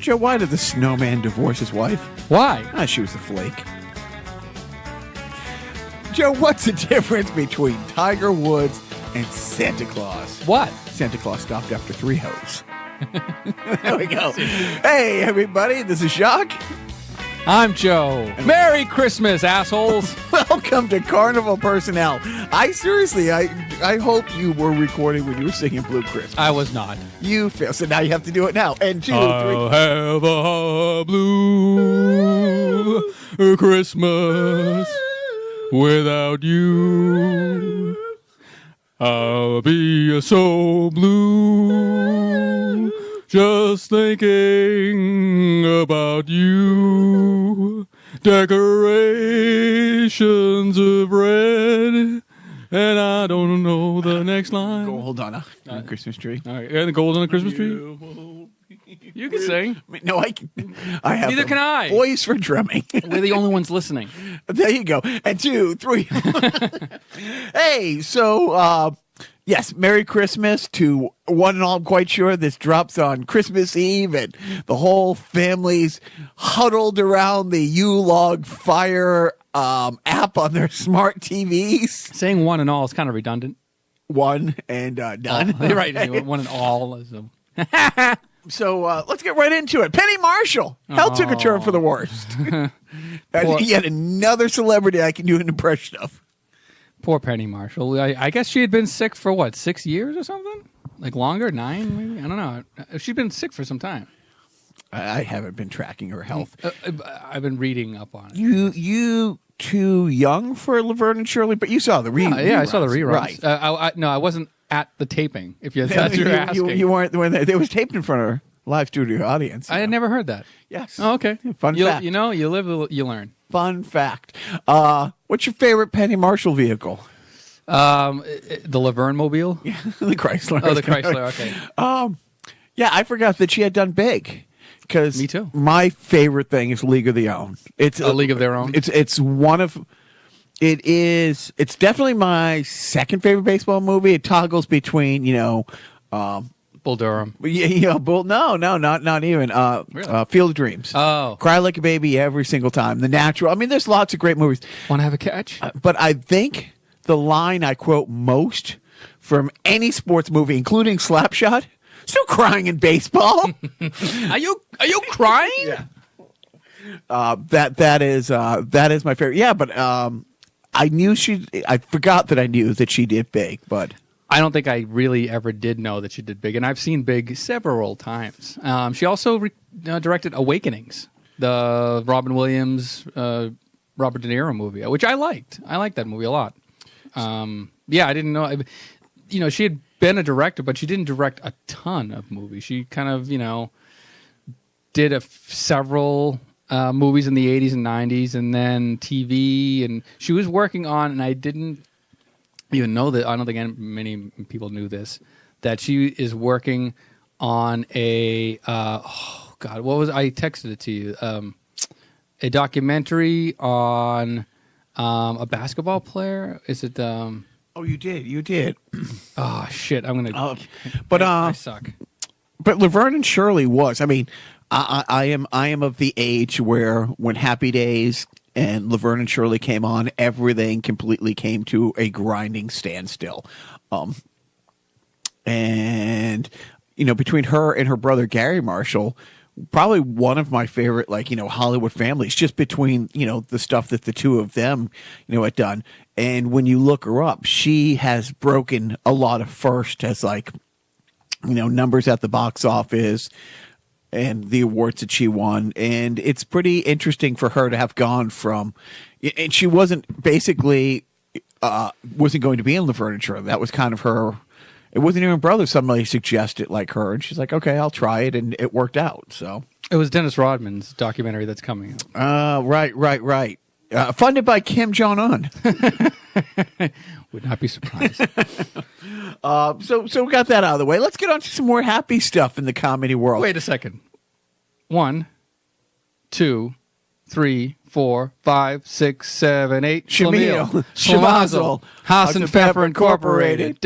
Joe, why did the snowman divorce his wife? Why? She was a flake. Joe, what's the difference between Tiger Woods and Santa Claus? What? Santa Claus stopped after 3 hoes. There we go. Hey, everybody, this is Jacques. I'm Joe. Merry Christmas, assholes. Welcome to Carnival Personnel. I hope you were recording when you were singing Blue Christmas. I was not. You failed, so now you have to do it now. And 2, 3. I'll have a blue Christmas without you. I'll be so blue just thinking about you. Decorations of red, and I don't know the next line. Hold on, a Christmas tree. All right, and the gold on the Christmas tree. You can sing. No, I have Neither can I. Voice for drumming. We're the only ones listening. There you go. And 2, 3. Hey, so yes, Merry Christmas to one and all. I'm quite sure this drops on Christmas Eve, and the whole family's huddled around the U-Log Fire app on their smart TVs. Saying one and all is kind of redundant. One and done. You're right. One and all. So let's get right into it. Penny Marshall. Hell took a turn for the worst. Yet another celebrity I can do an impression of. Poor Penny Marshall. I guess she had been sick for, 6 years or something? Like longer? 9 maybe? I don't know. She's been sick for some time. I haven't been tracking her health. I've been reading up on it. You too young for Laverne and Shirley, but you saw the reruns. Yeah, I saw the reruns. Right. No, I wasn't at the taping, if that's what you're asking. You weren't when it was taped in front of a live studio audience. I had never heard that. Yes. Oh, okay. Fun fact. You live, you learn. Fun fact. What's your favorite Penny Marshall vehicle? The Laverne Mobile? Yeah, the Chrysler. Oh, the Chrysler, okay. Yeah, I forgot that she had done big. Because me too. My favorite thing is League of Their Own. It's a League of Their Own. It's one of. It's definitely my second favorite baseball movie. It toggles between Bull Durham. Yeah, Bull. No, not even. Really? Field of Dreams. Oh, Cry Like a Baby every single time. The Natural. I mean, there's lots of great movies. Want to have a catch? But I think the line I quote most from any sports movie, including Slapshot. Still crying in baseball. Are you crying? Yeah. That is my favorite. Yeah, but I forgot that I knew that she did big, but I don't think I really ever did know that she did big, and I've seen Big several times. She also directed Awakenings, the Robin Williams, Robert De Niro movie, which I liked. I liked that movie a lot. Yeah, I didn't know. She had been a director, but she didn't direct a ton of movies. She kind of, did several movies in the 80s and 90s, and then TV, and she was working on, and I didn't even know that, I don't think many people knew this, that she is working on I texted it to you, a documentary on a basketball player. Is it... Oh, you did. Oh shit! I'm gonna. I suck. But Laverne and Shirley was. I mean, I am of the age where when Happy Days and Laverne and Shirley came on, everything completely came to a grinding standstill. And between her and her brother Gary Marshall, probably one of my favorite, Hollywood families, just between, the stuff that the two of them, had done. And when you look her up, she has broken a lot of firsts as numbers at the box office and the awards that she won. And it's pretty interesting for her to have gone from, and she wasn't basically, wasn't going to be in Laverne and Shirley. That was kind of her. It wasn't even her brother. Somebody suggested like her, and she's like, okay, I'll try it. And it worked out. So it was Dennis Rodman's documentary that's coming out. Right. Funded by Kim Jong-un. Would not be surprised. So we got that out of the way. Let's get on to some more happy stuff in the comedy world. Wait a second. 1, 2, 3, 4, 5, 6, 7, 8. Shamil. Schmazel. House and Pepper Incorporated.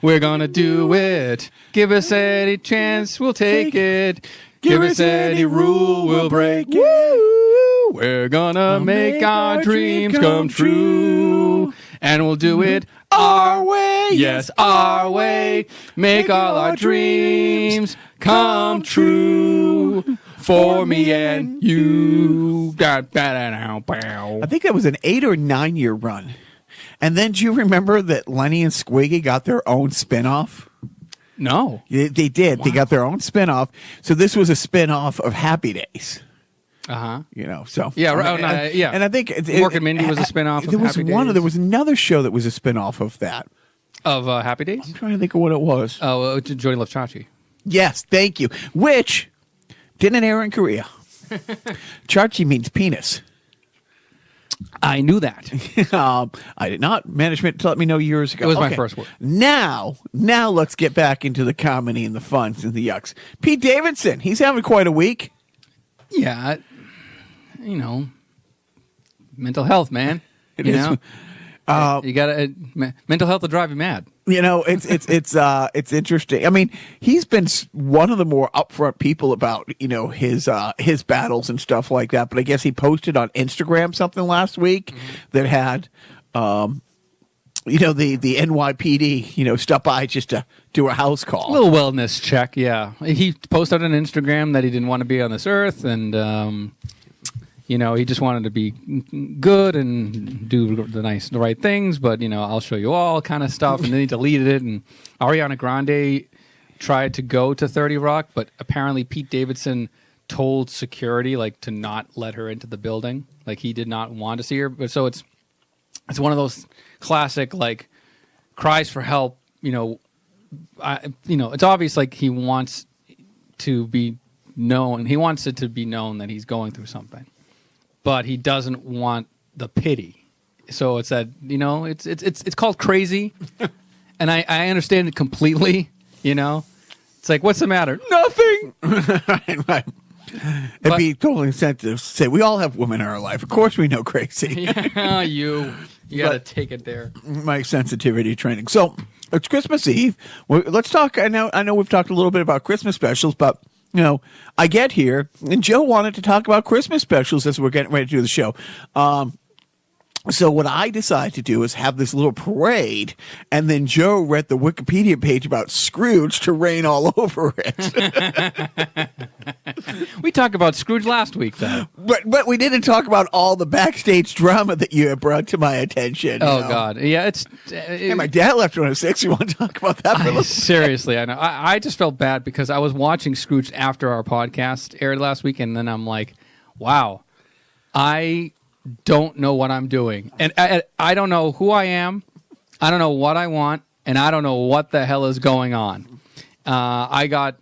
We're gonna do it. Give us any chance, we'll take it. Give us any rule, we'll break it. We're gonna make our dreams come true. And we'll do it our way. Yes, our way. Make all our dreams come true. For me and you. I think that was an 8 or 9 year run. And then do you remember that Lenny and Squiggy got their own spinoff? No. They did. Wow. They got their own spinoff. So this was a spinoff of Happy Days. Uh-huh. You know, so. Yeah, right. Yeah. And I think Mork and Mindy was a spinoff of Happy Days. There was another show that was a spinoff of that. Of Happy Days? I'm trying to think of what it was. Oh, Johnny Love Chachi. Yes, thank you. Which didn't air in Korea. Chachi means penis. I knew that. I did not. Management let me know years ago. It was my first word. Now let's get back into the comedy and the funs and the yucks. Pete Davidson, he's having quite a week. Yeah, mental health, man. It is. You got mental health will drive you mad. It's interesting. I mean, he's been one of the more upfront people about his battles and stuff like that. But I guess he posted on Instagram something last week that had the NYPD stop by just to do a house call, a little wellness check. Yeah, he posted on Instagram that he didn't want to be on this earth and. He just wanted to be good and do the right things, but, I'll show you all kind of stuff. And then he deleted it. And Ariana Grande tried to go to 30 Rock, but apparently Pete Davidson told security, to not let her into the building. He did not want to see her. But so it's one of those classic, cries for help. It's obvious, he wants to be known. He wants it to be known that he's going through something. But he doesn't want the pity. So it's that, it's called crazy. And I understand it completely, It's like, what's the matter? Nothing. Right. It'd be totally insensitive to say, we all have women in our life. Of course we know crazy. Yeah, you got to take it there. My sensitivity training. So it's Christmas Eve. Let's talk. I know we've talked a little bit about Christmas specials, but I get here, and Joe wanted to talk about Christmas specials as we're getting ready to do the show. So what I decided to do is have this little parade, and then Joe read the Wikipedia page about Scrooge to rain all over it. We talked about Scrooge last week, though. But we didn't talk about all the backstage drama that you had brought to my attention. God. Yeah, and my dad left when I was 6. You want to talk about that for a little seriously, I know. I just felt bad because I was watching Scrooge after our podcast aired last week, and then I'm like, wow, I don't know what I'm doing. And I don't know who I am. I don't know what I want. And I don't know what the hell is going on. I got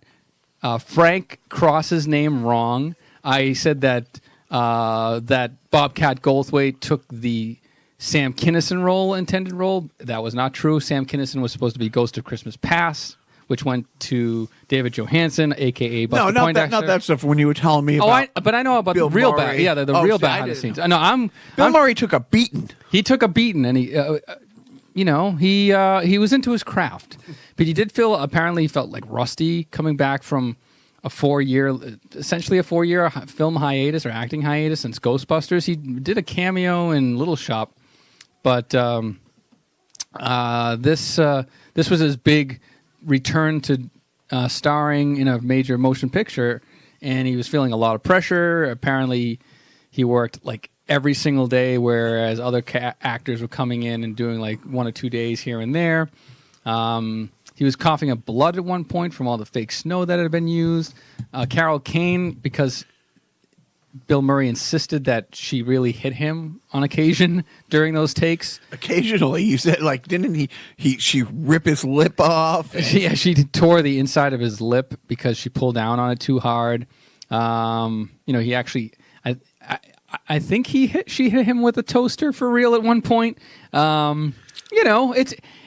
Frank Cross's name wrong. I said that Bobcat Goldthwait took the Sam Kinison intended role. That was not true. Sam Kinison was supposed to be Ghost of Christmas Past, which went to David Johansen, a.k.a. Buster Poindexter. Not that stuff when you were telling me about but I know about Bill the real Murray. the real behind the scenes. Bill Murray took a beating. He took a beating, and he was into his craft. But he did apparently felt rusty coming back from essentially a 4-year film hiatus or acting hiatus since Ghostbusters. He did a cameo in Little Shop, but this was his big return to starring in a major motion picture, and he was feeling a lot of pressure. Apparently, he worked every single day, whereas other actors were coming in and doing 1 or 2 days here and there. He was coughing up blood at one point from all the fake snow that had been used. Carol Kane, because Bill Murray insisted that she really hit him on occasion during those takes. Occasionally, you said, didn't she rip his lip off? Yeah, she tore the inside of his lip because she pulled down on it too hard. He actually, I think she hit him with a toaster for real at one point.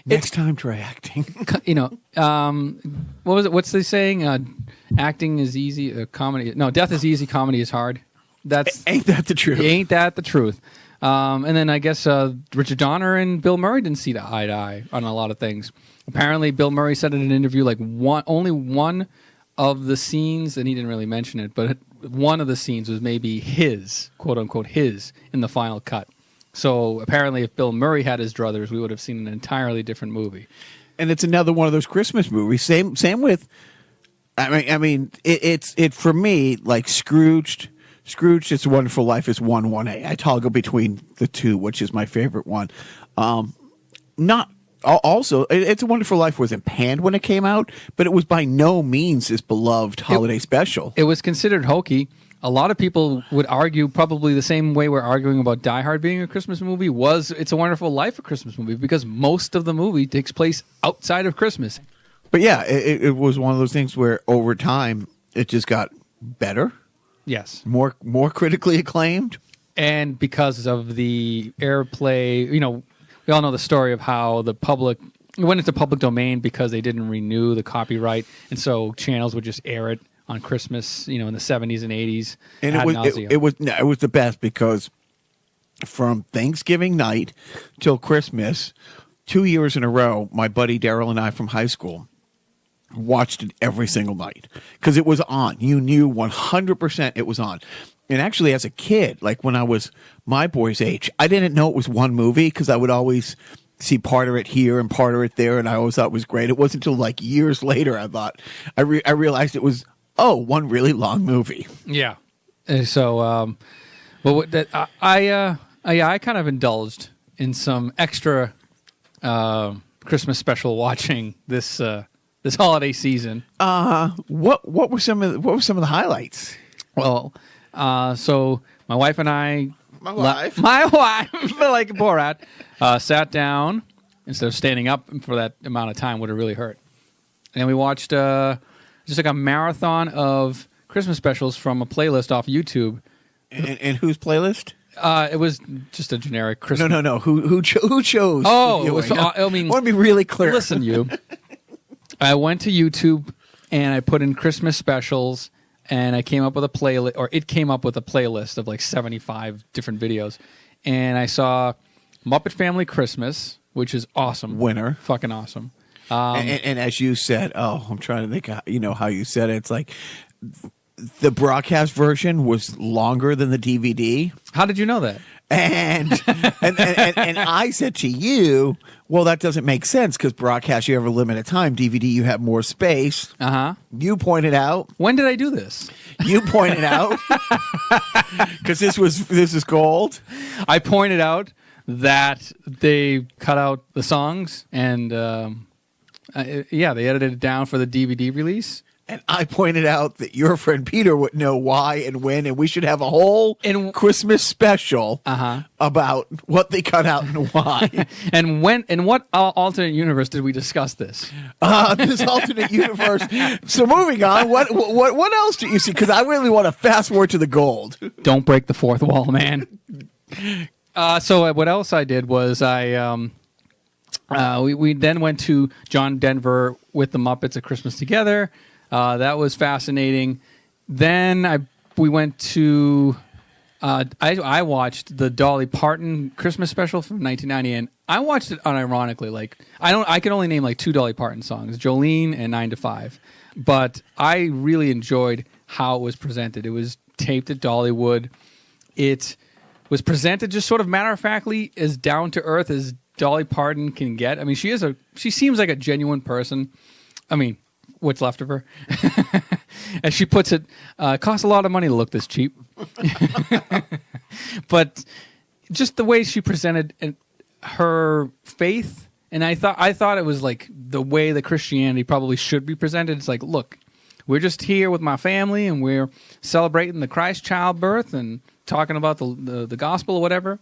Next time, try acting. What was it? What's they saying? Acting is easy. Comedy. No, death is easy. Comedy is hard. Ain't that the truth? Ain't that the truth? And then I guess Richard Donner and Bill Murray didn't see eye to eye on a lot of things. Apparently, Bill Murray said in an interview only one of the scenes, and he didn't really mention it, but one of the scenes was maybe his, quote unquote, his, in the final cut. So apparently if Bill Murray had his druthers, we would have seen an entirely different movie. And it's another one of those Christmas movies. Same with, it's for me, like Scrooged, It's a Wonderful Life is 1A. I toggle between the two, which is my favorite one. Also, It's a Wonderful Life wasn't panned when it came out, but it was by no means his beloved holiday special. It was considered hokey. A lot of people would argue, probably the same way we're arguing about Die Hard being a Christmas movie, was It's a Wonderful Life a Christmas movie, because most of the movie takes place outside of Christmas. But yeah, it was one of those things where over time it just got better. Yes. More critically acclaimed. And because of the airplay, we all know the story of how it went into public domain because they didn't renew the copyright, and so channels would just air it on Christmas, in the 70s and 80s. And it was the best because from Thanksgiving night till Christmas, 2 years in a row, my buddy Daryl and I from high school watched it every single night because it was on. You knew 100% it was on. And actually, as a kid, like when I was my boy's age, I didn't know it was one movie because I would always see part of it here and part of it there, and I always thought it was great. It wasn't until like years later I realized it was one really long movie. Yeah. So, I kind of indulged in some extra Christmas special watching this holiday season. What were some of the highlights? Well, so my wife and I, my wife, like Borat, sat down instead of standing up for that amount of time would have really hurt. And we watched just like a marathon of Christmas specials from a playlist off YouTube. And whose playlist? It was just a generic Christmas. No. Who chose? Oh, it was, I want to be really clear. Listen, I went to YouTube and I put in Christmas specials, and I came up with a playlist, or it came up with a playlist of like 75 different videos. And I saw Muppet Family Christmas, which is awesome. Winner. Fucking awesome. And as you said, I'm trying to think, how you said it. It's like the broadcast version was longer than the DVD. How did you know that? And I said to you, well, that doesn't make sense because broadcast, you have a limited time. DVD, you have more space. Uh-huh. You pointed out. When did I do this? You pointed out. Because this is gold. I pointed out that they cut out the songs and, they edited it down for the DVD release. And I pointed out that your friend Peter would know why and when, and we should have a whole Christmas special about what they cut out and why. And when, in what alternate universe did we discuss this? This alternate universe. So moving on, what else do you see? Because I really want to fast forward to the gold. Don't break the fourth wall, man. So what else I did was we then went to John Denver with the Muppets at Christmas Together. That was fascinating. Then we went to I watched the Dolly Parton Christmas special from 1990, and I watched it unironically. Like I can only name like 2 Dolly Parton songs, Jolene and 9 to 5. But I really enjoyed how it was presented. It was taped at Dollywood. It was presented just sort of matter-of-factly, as down-to-earth as Dolly Parton can get. I mean, she seems like a genuine person. I mean, what's left of her. As she puts it, costs a lot of money to look this cheap. But just the way she presented her faith, and I thought it was like the way that Christianity probably should be presented. It's like, look, we're just here with my family, and we're celebrating the Christ childbirth and talking about the gospel or whatever.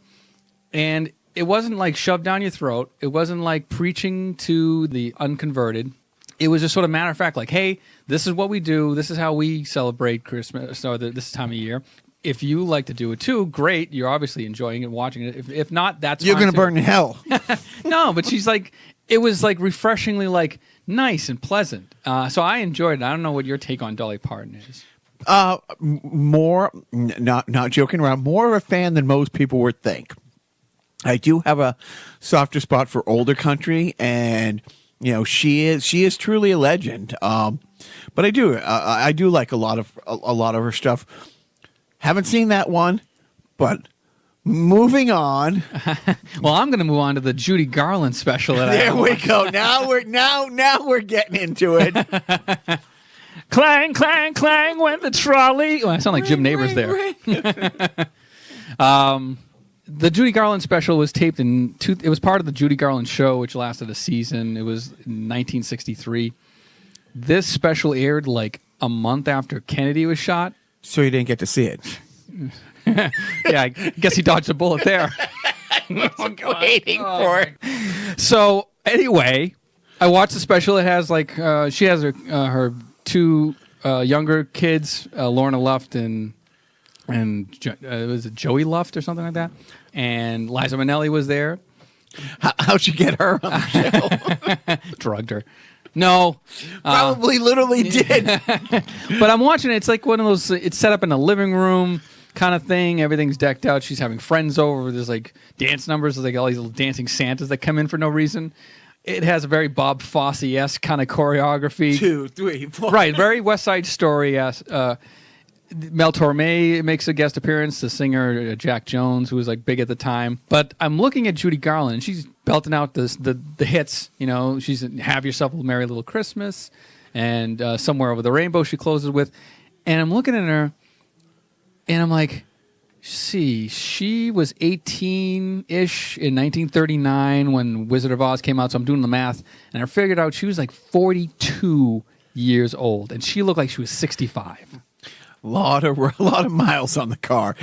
And it wasn't like shoved down your throat. It wasn't like preaching to the unconverted. It was just sort of matter of fact, like, hey, this is what we do. This is how we celebrate Christmas or this time of year. If you like to do it too, great. You're obviously enjoying it, watching it. If not, that's you're going to burn in hell. No, but she's like, it was like refreshingly like nice and pleasant. So I enjoyed it. I don't know what your take on Dolly Parton is. More, not joking around, more of a fan than most people would think. I do have a softer spot for older country, and she is truly a legend. But I do like a lot of her stuff. Haven't seen that one, but moving on. Well, I'm going to move on to the Judy Garland special. There we go. Now we're getting into it. Clang, clang, clang went the trolley. Oh, I sound like Jim Neighbors there. The Judy Garland special was taped it was part of the Judy Garland show, which lasted a season. It was in 1963. This special aired like a month after Kennedy was shot. So you didn't get to see it. Yeah, I guess he dodged a bullet there. Waiting for it. So anyway, I watched the special. It has like she has her two younger kids, Lorna Luft and was it Joey Luft or something like that? And Liza Minnelli was there. How'd you get her on the show? Drugged her. No. Probably literally did. But I'm watching it. It's like one of those, it's set up in a living room kind of thing. Everything's decked out. She's having friends over. There's like dance numbers. There's like all these little dancing Santas that come in for no reason. It has a very Bob Fosse-esque kind of choreography. 2, 3, 4. Right. Very West Side Story-esque. Mel Torme makes a guest appearance, the singer Jack Jones, who was like big at the time. But I'm looking at Judy Garland, and she's belting out the hits. You know, she's Have Yourself a Merry Little Christmas, and Somewhere Over the Rainbow she closes with. And I'm looking at her, and I'm like, see, she was 18-ish in 1939 when Wizard of Oz came out, so I'm doing the math, and I figured out she was like 42 years old, and she looked like she was 65. A lot of miles on the car.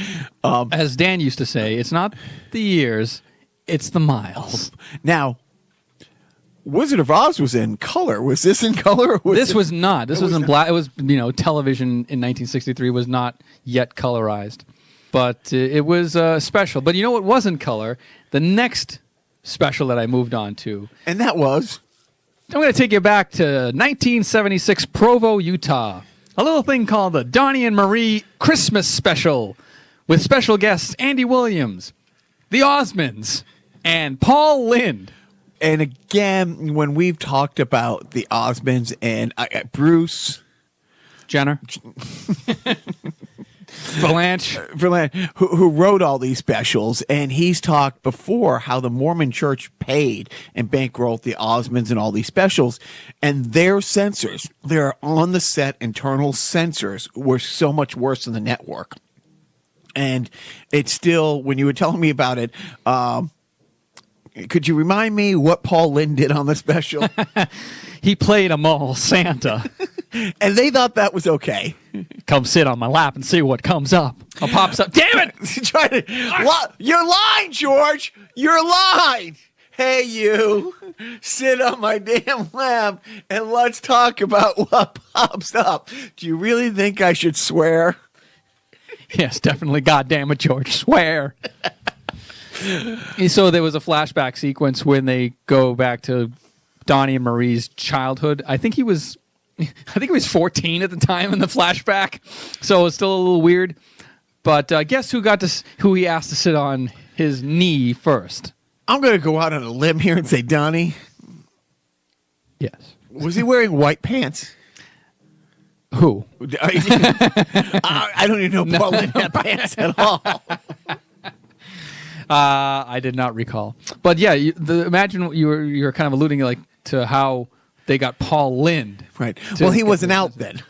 As Dan used to say, it's not the years, it's the miles. Now, Wizard of Oz was in color. Was this in color? This was not. This was in black. It was, television in 1963 was not yet colorized. But it was special. But you know what was in color? The next special that I moved on to. And that was? I'm going to take you back to 1976, Provo, Utah. A little thing called the Donny and Marie Christmas Special with special guests Andy Williams, the Osmonds, and Paul Lynde. And again, when we've talked about the Osmonds and Bruce Jenner, Valanche, who wrote all these specials, and he's talked before how the Mormon Church paid and bankrolled the Osmonds and all these specials, and their censors, their on-the-set internal censors, were so much worse than the network. And it's still, when you were telling me about it, could you remind me what Paul Lynde did on the special? He played a mall Santa. And they thought that was okay. Come sit on my lap and see what comes up. Or pops up. Damn it! You're lying, George. You're lying. Hey, you. Sit on my damn lap and let's talk about what pops up. Do you really think I should swear? Yes, definitely. God damn it, George. Swear. So there was a flashback sequence when they go back to Donny and Marie's childhood. I think he was 14 at the time in the flashback, so it's still a little weird. But guess who he asked to sit on his knee first? I'm going to go out on a limb here and say Donny. Yes. Was he wearing white pants? Who? I don't even know Paul Lynde had pants at all. I did not recall. But yeah, imagine you were kind of alluding to how they got Paul Lynde. Right. Well, he wasn't out then.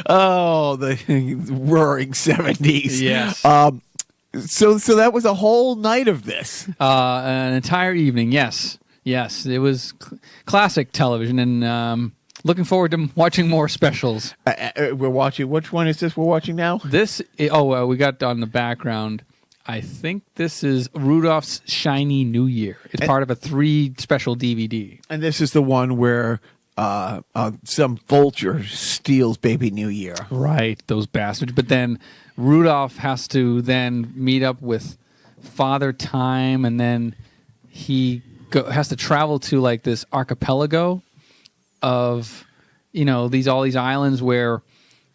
Oh, the roaring 70s. Yes. So that was a whole night of this. An entire evening, yes. Yes, it was classic television, and looking forward to watching more specials. We're watching, which one is this we're watching now? We got on the background. I think this is Rudolph's Shiny New Year. It's part of a 3-special DVD. And this is the one where some vulture steals Baby New Year. Right, those bastards. But then Rudolph has to then meet up with Father Time, and then he has to travel to like this archipelago of, all these islands where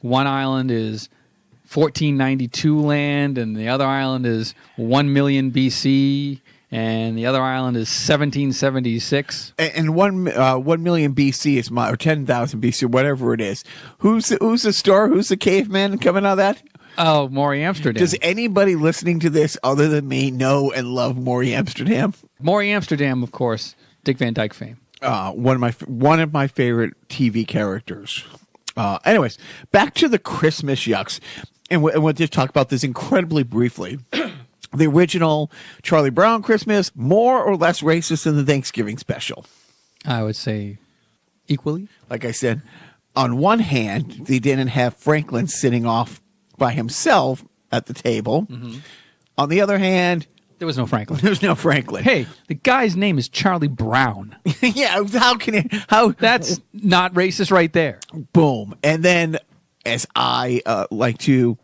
one island is 1492 land and the other island is 1 million BC, And the other island is 1776. And 1 million BC is or 10,000 BC, whatever it is. Who's the star? Who's the caveman coming out of that? Oh, Maury Amsterdam. Does anybody listening to this other than me know and love Maury Amsterdam? Maury Amsterdam, of course, Dick Van Dyke fame. One of my favorite TV characters. Anyways, back to the Christmas yucks, and we'll just talk about this incredibly briefly. The original Charlie Brown Christmas, more or less racist than the Thanksgiving special. I would say equally. Like I said, on one hand, they didn't have Franklin sitting off by himself at the table. Mm-hmm. On the other hand, there was no Franklin. There was no Franklin. Hey, the guy's name is Charlie Brown. Yeah, how can it? How that's not racist right there. Boom. And then, as I like to,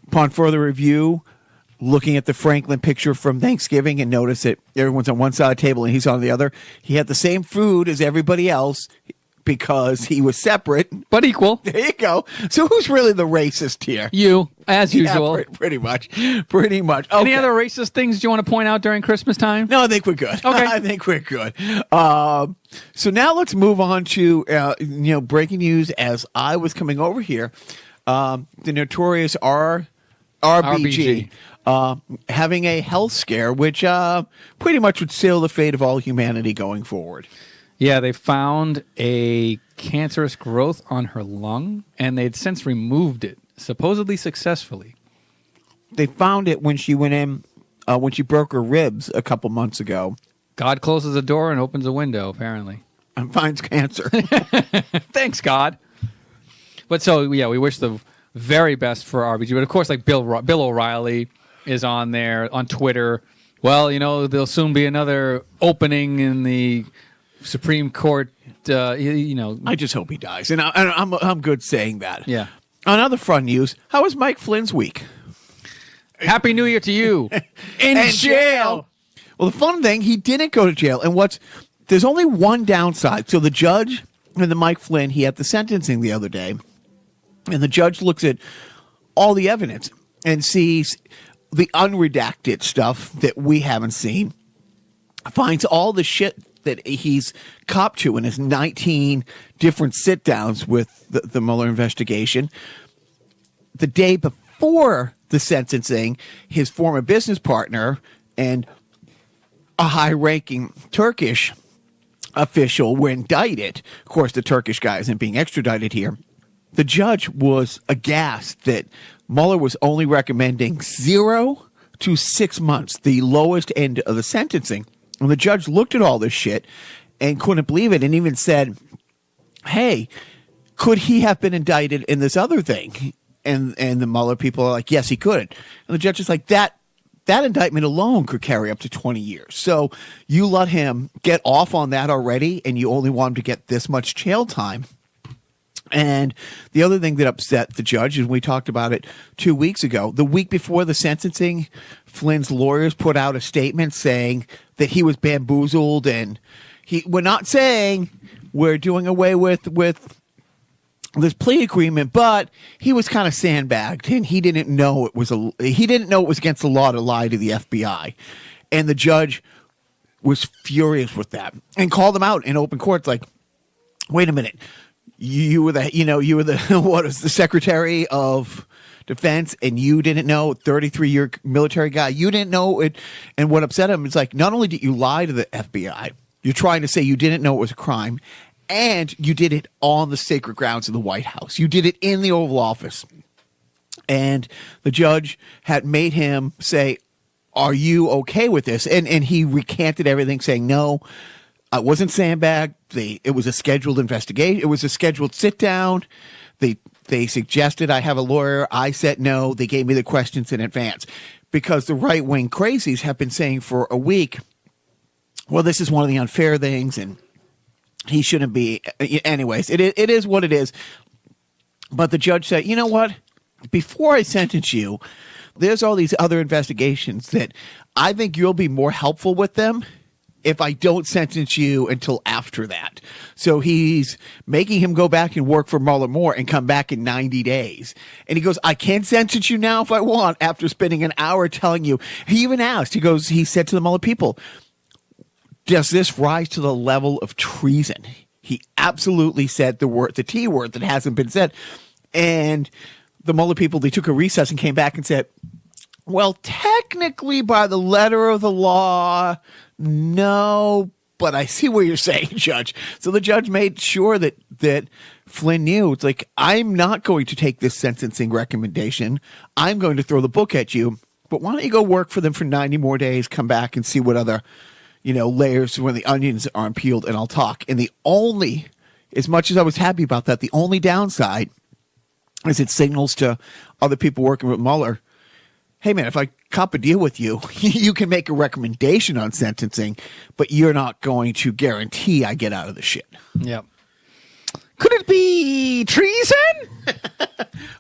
upon further review, looking at the Franklin picture from Thanksgiving and notice that everyone's on one side of the table and he's on the other. He had the same food as everybody else because he was separate. But equal. There you go. So who's really the racist here? You, as usual. Pretty much. Pretty much. Okay. Any other racist things you want to point out during Christmas time? No, I think we're good. Okay. I think we're good. So now let's move on to breaking news as I was coming over here. The notorious RBG. Having a health scare, which pretty much would seal the fate of all humanity going forward. Yeah, they found a cancerous growth on her lung, and they'd since removed it, supposedly successfully. They found it when she went in, when she broke her ribs a couple months ago. God closes a door and opens a window, apparently. And finds cancer. Thanks, God. But so, yeah, we wish the very best for RBG. But, of course, like Bill O'Reilly is on there, on Twitter. Well, there'll soon be another opening in the Supreme Court, I just hope he dies. And I'm good saying that. Yeah. On other fun news, how was Mike Flynn's week? Happy New Year to you. In jail. Well, the fun thing, he didn't go to jail. And there's only one downside. So the judge and the Mike Flynn, he had the sentencing the other day. And the judge looks at all the evidence and sees the unredacted stuff that we haven't seen, finds all the shit that he's copped to in his 19 different sit-downs with the Mueller investigation. The day before the sentencing, his former business partner and a high-ranking Turkish official were indicted. Of course, the Turkish guy isn't being extradited here. The judge was aghast that Mueller was only recommending 0 to 6 months, the lowest end of the sentencing. And the judge looked at all this shit and couldn't believe it and even said, hey, could he have been indicted in this other thing? And the Mueller people are like, yes, he could. And the judge is like, that indictment alone could carry up to 20 years. So you let him get off on that already, and you only want him to get this much jail time. And the other thing that upset the judge, and we talked about it 2 weeks ago, the week before the sentencing, Flynn's lawyers put out a statement saying that he was bamboozled, and we're not saying we're doing away with this plea agreement, but he was kind of sandbagged, and he didn't know it was against the law to lie to the FBI. And the judge was furious with that and called him out in open court. It's like, wait a minute. You were the what is the Secretary of Defense, and you didn't know, 33-year military guy, you didn't know it. And what upset him is like, not only did you lie to the FBI, you're trying to say you didn't know it was a crime, and you did it on the sacred grounds of the White House. You did it in the Oval Office. And the judge had made him say, are you okay with this? And he recanted everything, saying, no, I wasn't sandbagged. It was a scheduled investigation. It was a scheduled sit down. They suggested I have a lawyer. I said no. They gave me the questions in advance because the right wing crazies have been saying for a week, well, this is one of the unfair things, and he shouldn't be. Anyways, it is what it is. But the judge said, you know what? Before I sentence you, there's all these other investigations that I think you'll be more helpful with them if I don't sentence you until after that. So he's making him go back and work for Mueller more and come back in 90 days. And he goes, I can sentence you now if I want, after spending an hour telling you. He even asked, he said to the Mueller people, does this rise to the level of treason? He absolutely said the T word that hasn't been said. And the Mueller people, they took a recess and came back and said, well, technically by the letter of the law, no, but I see what you're saying, Judge. So the judge made sure that Flynn knew. It's like, I'm not going to take this sentencing recommendation. I'm going to throw the book at you. But why don't you go work for them for 90 more days, come back and see what other, layers when the onions aren't peeled, and I'll talk. And the only, as much as I was happy about that, the only downside is it signals to other people working with Mueller, hey, man, if I cop a deal with you, you can make a recommendation on sentencing, but you're not going to guarantee I get out of the shit. Yep. Could it be treason?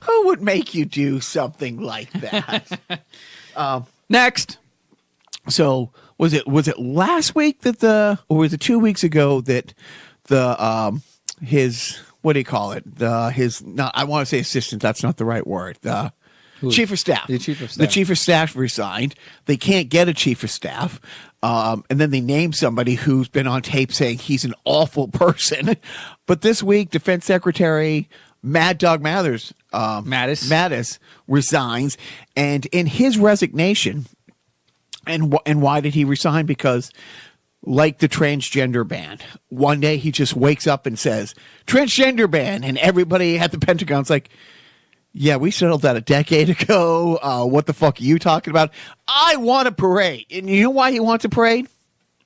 Who would make you do something like that? Next. So was it last week or was it 2 weeks ago that his, what do you call it? I want to say assistant. That's not the right word. Chief of staff. The chief of staff. The chief of staff resigned. They can't get a chief of staff. And then they named somebody who's been on tape saying he's an awful person. But this week, Defense Secretary Mad Dog Mattis resigns. And in his resignation, and why did he resign? Because like the transgender ban, one day he just wakes up and says, transgender ban. And everybody at the Pentagon's like, yeah, we settled that a decade ago. What the fuck are you talking about? I want a parade. And you know why he wants a parade?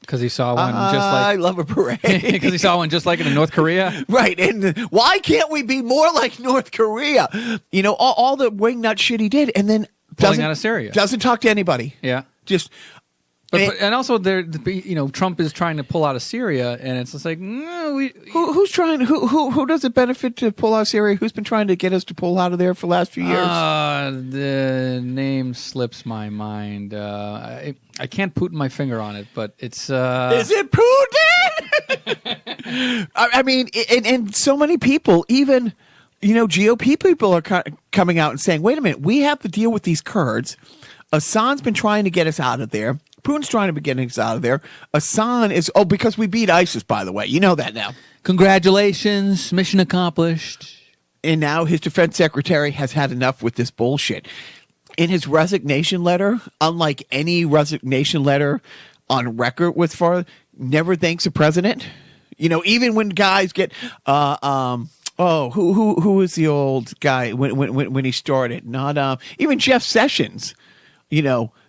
Because he saw one just like... I love a parade. Because he saw one just like it in North Korea? Right. And why can't we be more like North Korea? All the wingnut shit he did. And then pulling out of Syria. Doesn't talk to anybody. Yeah. Just... And also, Trump is trying to pull out of Syria, and it's just like, no, who's trying? Who does it benefit to pull out of Syria? Who's been trying to get us to pull out of there for the last few years? The name slips my mind. I can't put my finger on it, but it's. Is it Putin? I mean, and so many people, even GOP people, are coming out and saying, "Wait a minute, we have to deal with these Kurds. Assad's been trying to get us out of there." Putin's trying to get us out of there. Assad is... Oh, because we beat ISIS, by the way. You know that now. Congratulations. Mission accomplished. And now his defense secretary has had enough with this bullshit. In his resignation letter, unlike any resignation letter on record with Farr, never thanks the president. Even when guys get... who was the old guy when he started? Not... even Jeff Sessions,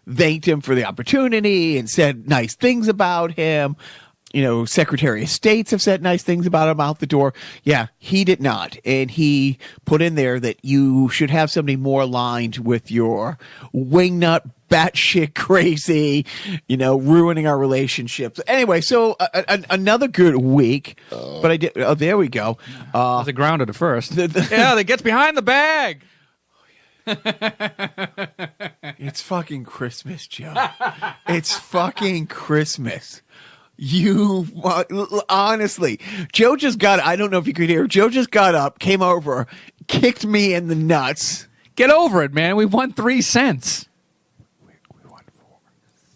thanked him for the opportunity and said nice things about him. Secretary of States have said nice things about him out the door. Yeah, he did not. And he put in there that you should have somebody more aligned with your wingnut, batshit crazy, ruining our relationships. Anyway, so another good week. But I did. Oh, there we go. Was it grounded at first? Yeah, that gets behind the bag. It's fucking Christmas, Joe. It's fucking Christmas. You honestly, Joe just got. I don't know if you could hear. Joe just got up, came over, kicked me in the nuts. Get over it, man. We won 3 cents. We won 4.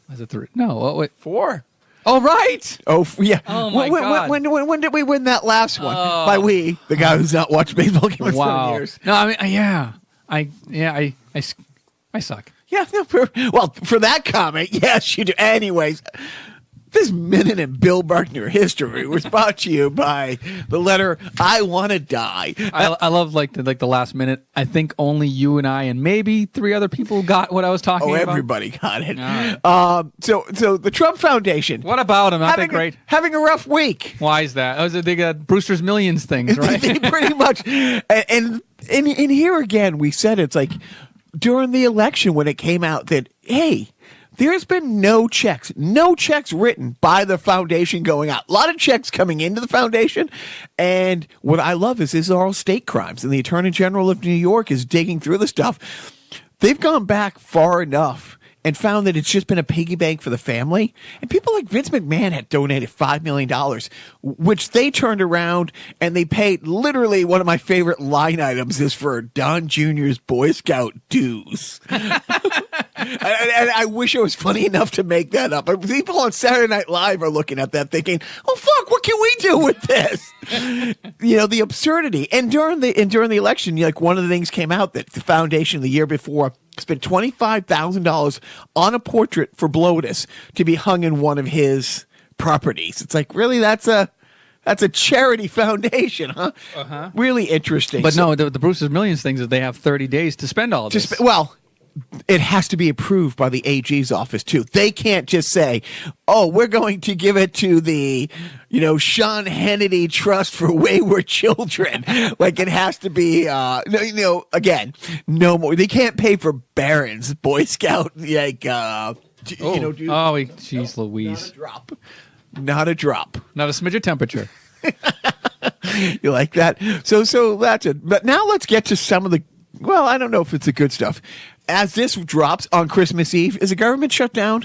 Was it 3? No, wait, 4. Oh, right. Oh, yeah. Oh, my God. When did we win that last one? By we, the guy who's not watched baseball games in 7 years. No, I mean, yeah. I suck. Yeah, well, for that comment, yes, you do. Anyways, this minute in Bill Buckner history was brought to you by the letter "I Want to Die." I love the last minute. I think only you and I and maybe 3 other people got what I was talking about. Oh, everybody got it. Right. So the Trump Foundation. What about him? Aren't they great? Having a rough week. Why is that? Oh, they got Brewster's Millions things, right? They pretty much. And here again, we said it's like during the election when it came out that, hey, there's been no checks written by the foundation going out. A lot of checks coming into the foundation. And what I love is these are all state crimes. And the Attorney General of New York is digging through the stuff. They've gone back far enough and found that it's just been a piggy bank for the family. And people like Vince McMahon had donated $5 million, which they turned around and they paid. Literally, one of my favorite line items is for Don Jr.'s Boy Scout dues. And I wish I was funny enough to make that up. But people on Saturday Night Live are looking at that thinking, oh, fuck, what can we do with this? The absurdity. And during the election, like, one of the things came out that the foundation the year before spent $25,000 on a portrait for Blotus to be hung in one of his properties. It's like, really? That's a charity foundation, huh? Uh-huh. Really interesting. But no, the Brewster's Millions things is they have 30 days to spend all of this. It has to be approved by the AG's office, too. They can't just say, oh, we're going to give it to the, Sean Hannity Trust for Wayward Children. Like, it has to be, again, no more. They can't pay for Barron's Boy Scout, like, jeez Louise. Not a drop. Not a smidge of temperature. You like that? So that's it. But now let's get to some of the, well, I don't know if it's the good stuff. As this drops on Christmas Eve, is the government shut down?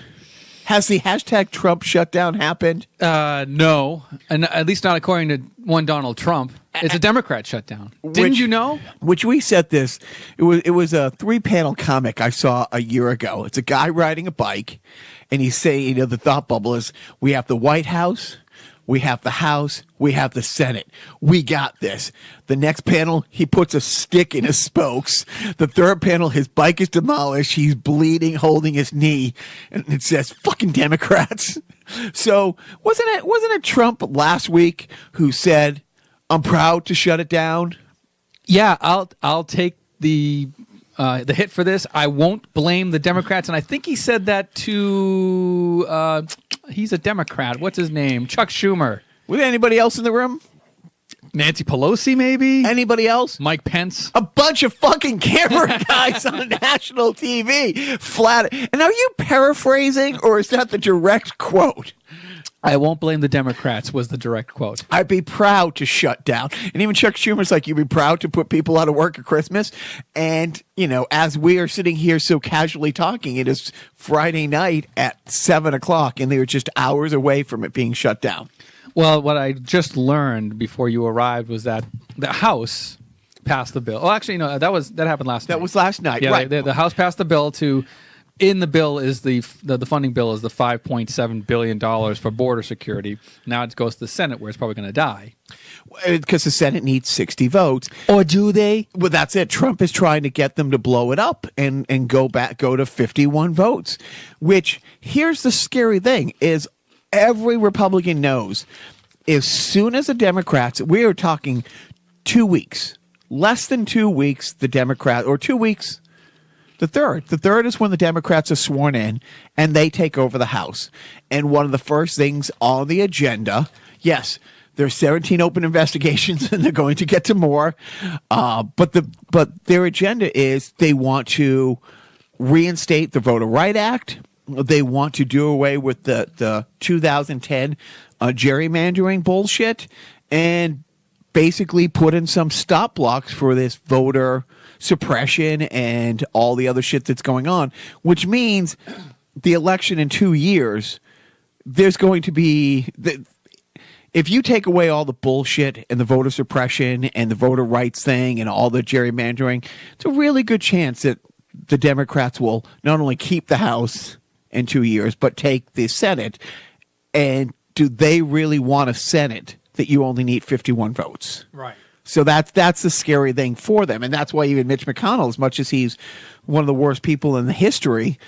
Has the hashtag Trump shutdown happened? No, and at least not according to one Donald Trump. It's a Democrat shutdown. Didn't you know? Which we said this. It was a 3-panel comic I saw a year ago. It's a guy riding a bike, and he's saying, the thought bubble is, we have the White House, we have the House, we have the Senate. We got this. The next panel, he puts a stick in his spokes. The third panel, his bike is demolished. He's bleeding, holding his knee. And it says, fucking Democrats. So wasn't it Trump last week who said, I'm proud to shut it down? Yeah, I'll take the hit for this. I won't blame the Democrats. And I think he said that to... he's a Democrat. What's his name? Chuck Schumer. Was anybody else in the room? Nancy Pelosi, maybe? Anybody else? Mike Pence. A bunch of fucking camera guys on national TV. Flat. And are you paraphrasing, or is that the direct quote? I won't blame the Democrats was the direct quote. I'd be proud to shut down. And even Chuck Schumer's like, you'd be proud to put people out of work at Christmas. And, as we are sitting here so casually talking, it is Friday night at 7:00, and they were just hours away from it being shut down. Well, what I just learned before you arrived was that the House passed the bill. Well, actually, no, that happened last night. That was last night, yeah, right. The House passed the bill to... In the bill is the funding bill is the $5.7 billion for border security. Now it goes to the Senate, where it's probably going to die. Because the Senate needs 60 votes. Or do they? Well, that's it. Trump is trying to get them to blow it up and go to 51 votes. Which, here's the scary thing, is every Republican knows as soon as the Democrats, we are talking 2 weeks, less than 2 weeks, the Democrat, or 2 weeks. The third is when the Democrats are sworn in and they take over the House. And one of the first things on the agenda, yes, there's 17 open investigations and they're going to get to more. But their agenda is they want to reinstate the Voter Right Act. They want to do away with the 2010 gerrymandering bullshit and basically put in some stop blocks for this voter suppression and all the other shit that's going on, which means the election in 2 years, there's going to be... If you take away all the bullshit and the voter suppression and the voter rights thing and all the gerrymandering, it's a really good chance that the Democrats will not only keep the House in 2 years, but take the Senate. And do they really want a Senate that you only need 51 votes? Right. So that's the scary thing for them. And that's why even Mitch McConnell, as much as he's one of the worst people in the history,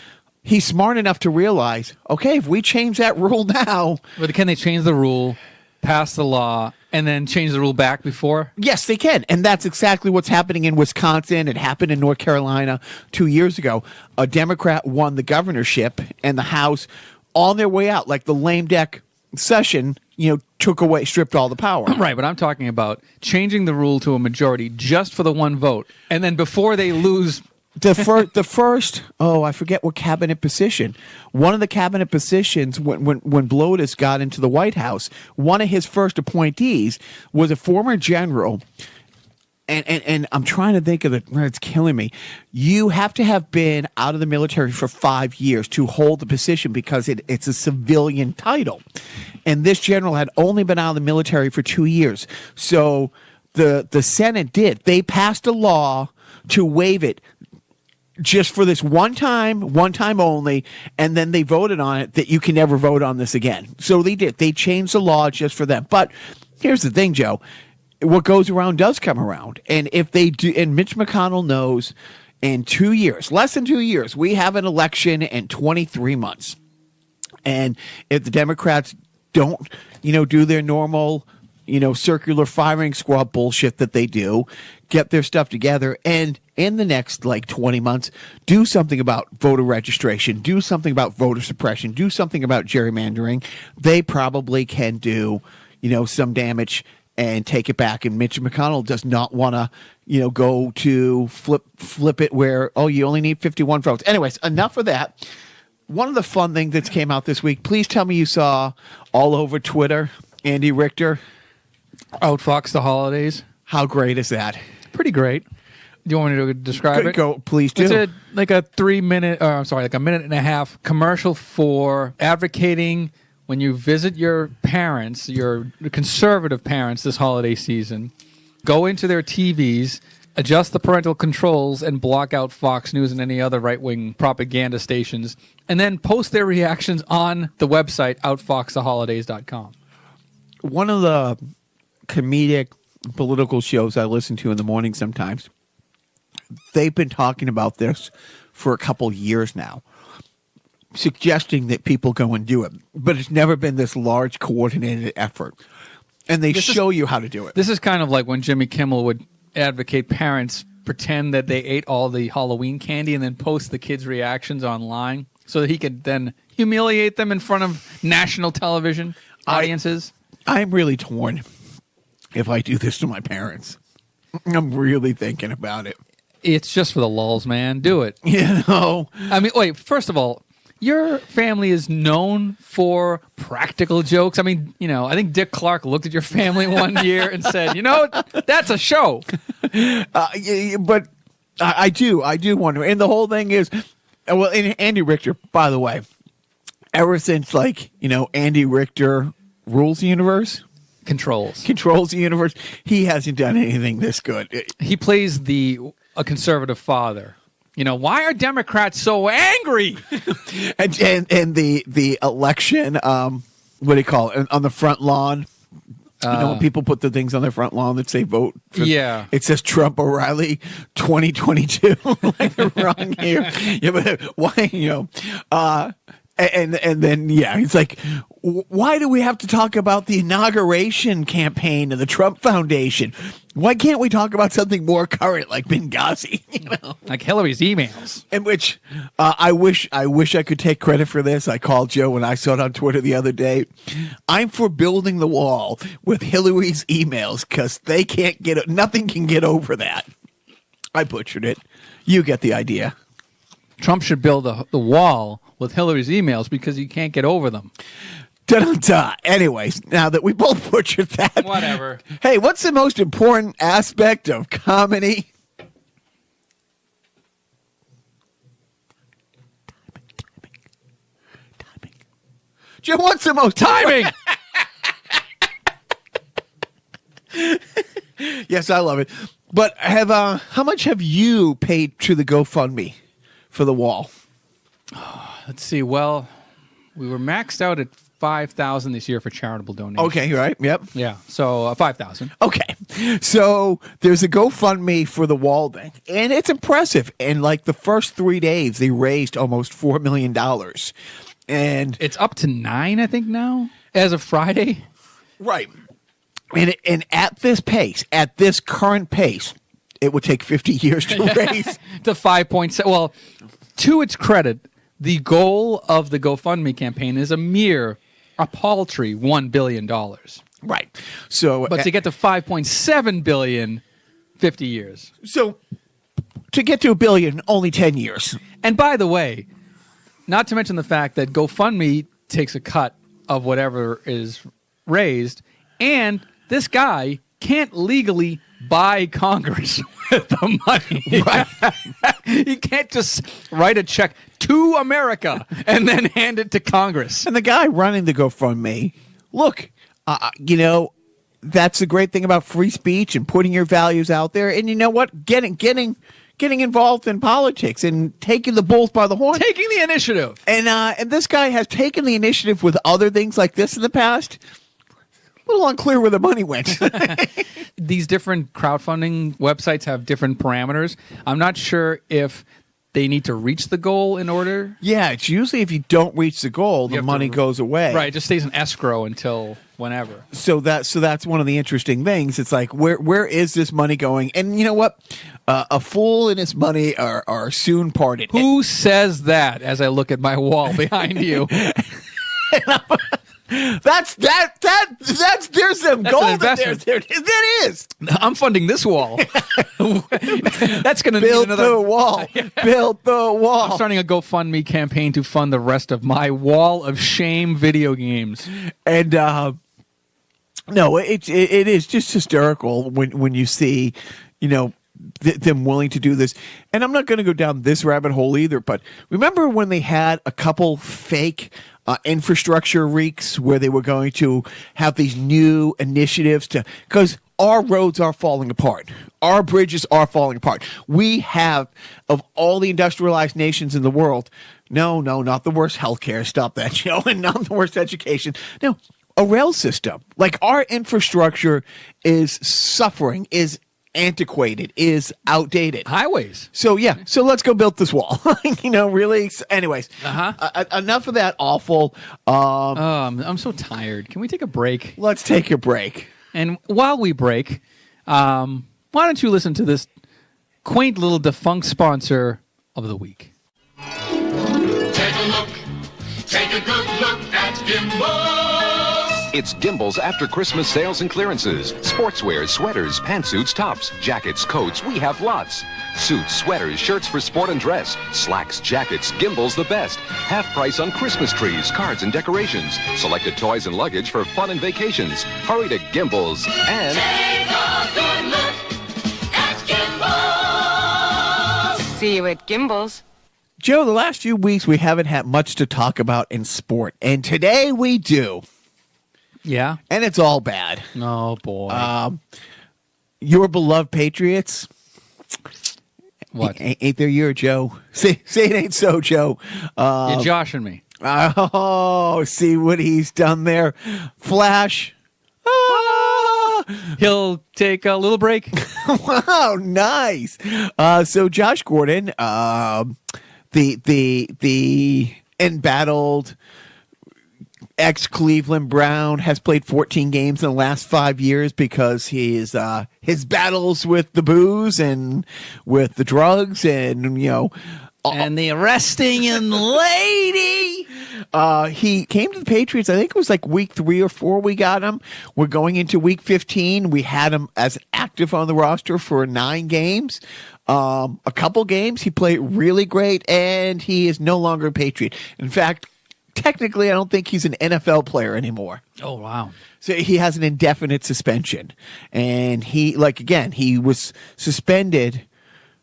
he's smart enough to realize, okay, if we change that rule now... But can they change the rule, pass the law, and then change the rule back before? Yes, they can. And that's exactly what's happening in Wisconsin. It happened in North Carolina 2 years ago. A Democrat won the governorship and the House on their way out, like the lame duck session, stripped all the power. Right, but I'm talking about changing the rule to a majority just for the one vote. And then before they lose... The first, I forget what cabinet position. One of the cabinet positions, when Blotus got into the White House, one of his first appointees was a former general and I'm trying to think of it. It's killing me. You have to have been out of the military for 5 years to hold the position because it's a civilian title. And this general had only been out of the military for 2 years. So the Senate they passed a law to waive it just for this one time only, and then they voted on it that you can never vote on this again. So they did. They changed the law just for them. But here's the thing, Joe. What goes around does come around. And if they do, and Mitch McConnell knows in 2 years, less than 2 years, we have an election in 23 months. And if the Democrats don't, do their normal, circular firing squad bullshit that they do, get their stuff together, and in the next 20 months, do something about voter registration, do something about voter suppression, do something about gerrymandering, they probably can do, some damage and take it back. And Mitch McConnell does not want to, go to flip it where, you only need 51 votes. Anyways, enough of that. One of the fun things that came out this week, please tell me you saw all over Twitter, Andy Richter. Outfox the holidays. How great is that? Pretty great. Do you want me to describe it? Go, please do. It's a minute and a half commercial for advocating when you visit your parents, your conservative parents this holiday season, go into their TVs, adjust the parental controls, and block out Fox News and any other right-wing propaganda stations, and then post their reactions on the website, outfoxtheholidays.com. One of the comedic political shows I listen to in the morning sometimes, they've been talking about this for a couple years now, suggesting that people go and do it. But it's never been this large coordinated effort. And they show you how to do it. This is kind of like when Jimmy Kimmel would advocate parents pretend that they ate all the Halloween candy and then post the kids' reactions online so that he could then humiliate them in front of national television audiences. I'm really torn if I do this to my parents. I'm really thinking about it. It's just for the lulz, man. Do it. I mean, wait, first of all, your family is known for practical jokes. I mean, I think Dick Clark looked at your family one year and said, that's a show. But I do wonder. And the whole thing is, and Andy Richter, by the way, ever since Andy Richter rules the universe, controls the universe, he hasn't done anything this good. He plays a conservative father. Why are Democrats so angry? and the election, what do you call it, on the front lawn? When people put the things on their front lawn that say vote for, it says Trump O'Reilly 2022 like wrong here. Yeah, but why, and then it's like, why do we have to talk about the inauguration campaign of the Trump Foundation? Why can't we talk about something more current like Benghazi? Like Hillary's emails. In which I wish I could take credit for this. I called Joe when I saw it on Twitter the other day. I'm for building the wall with Hillary's emails because nothing can get over that. I butchered it. You get the idea. Trump should build the wall with Hillary's emails because you can't get over them. Da-da-da. Anyways, now that we both butchered that. Whatever. Hey, what's the most important aspect of comedy? Timing. Jim, what's the most timing? Yes, I love it. But how much have you paid to the GoFundMe for the wall? Let's see. Well, we were maxed out at $5,000 this year for charitable donations. Okay, right. Yep. Yeah. So $5,000. Okay. So there's a GoFundMe for the wall thing, and it's impressive. And the first 3 days, they raised almost $4 million, and it's up to 9, I think now, as of Friday. Right. And at this pace, at this current pace, it would take 50 years to raise the 5.7. Well, to its credit, the goal of the GoFundMe campaign is a paltry $1 billion. Right. So, but to get to 5.7 billion, 50 years. So to get to $1 billion, only 10 years. And by the way, not to mention the fact that GoFundMe takes a cut of whatever is raised, and this guy can't legally buy Congress with the money. Right. You can't just write a check to America and then hand it to Congress. And the guy running the GoFundMe, look, you know, that's the great thing about free speech and putting your values out there. And you know what? Getting involved in politics and taking the bulls by the horn. Taking the initiative. And this guy has taken the initiative with other things like this in the past. A little unclear where the money went. These different crowdfunding websites have different parameters. I'm not sure if they need to reach the goal in order. Yeah, it's usually if you don't reach the goal, the money goes away. Right, it just stays in escrow until whenever. So that's one of the interesting things. It's like, where is this money going? And you know what? A fool and his money are soon parted. Who says that as I look at my wall behind you? That's there's some gold there. That is. I'm funding this wall. That's going to build another the wall. Build the wall. I'm starting a GoFundMe campaign to fund the rest of my wall of shame video games. And no, it is just hysterical when you see, you know, them willing to do this. And I'm not going to go down this rabbit hole either, but remember when they had a couple fake infrastructure reeks where they were going to have these new initiatives because our roads are falling apart. Our bridges are falling apart. We have, of all the industrialized nations in the world, no, not the worst healthcare. Stop that, Joe, and not the worst education. No, a rail system. Like our infrastructure is suffering, is antiquated, is outdated. Highways. So yeah, so let's go build this wall. You know, really. Anyways, enough of that awful. I'm so tired. Can we take a break? Let's take a break. And while we break, why don't you listen to this quaint little defunct sponsor of the week? Take a good look at Gimbals. It's Gimbals after Christmas sales and clearances. Sportswear, sweaters, pantsuits, tops, jackets, coats, we have lots. Suits, sweaters, shirts for sport and dress, slacks, jackets, Gimbals the best. Half price on Christmas trees, cards, and decorations. Selected toys and luggage for fun and vacations. Hurry to Gimbals and Take a good look at Gimbals. See you at Gimbals. Joe, the last few weeks we haven't had much to talk about in sport, and today we do. Yeah. And it's all bad. Oh, boy. Your beloved Patriots. What? Ain't their year, Joe? Say it ain't so, Joe. You're joshing me. Oh, see what he's done there. Flash. He'll take a little break. Wow, nice. So Josh Gordon, the embattled ex-Cleveland Brown, has played 14 games in the last 5 years because his battles with the booze and with the drugs and, you know, and the arresting and the lady. He came to the Patriots, I think it was like week 3 or 4 we got him. We're going into week 15. We had him as active on the roster for 9 games. A couple games he played really great, and he is no longer a Patriot. In fact, technically, I don't think he's an NFL player anymore. Oh, wow. So he has an indefinite suspension. And he was suspended.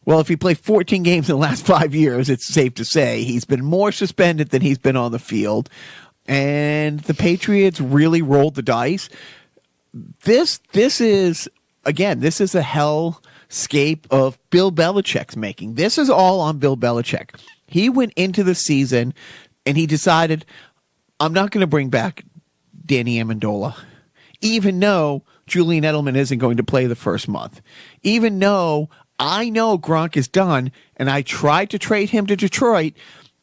Well, if he played 14 games in the last 5 years, it's safe to say he's been more suspended than he's been on the field. And the Patriots really rolled the dice. This is a hellscape of Bill Belichick's making. This is all on Bill Belichick. He went into the season and he decided, I'm not going to bring back Danny Amendola, even though Julian Edelman isn't going to play the first month, even though I know Gronk is done, and I tried to trade him to Detroit,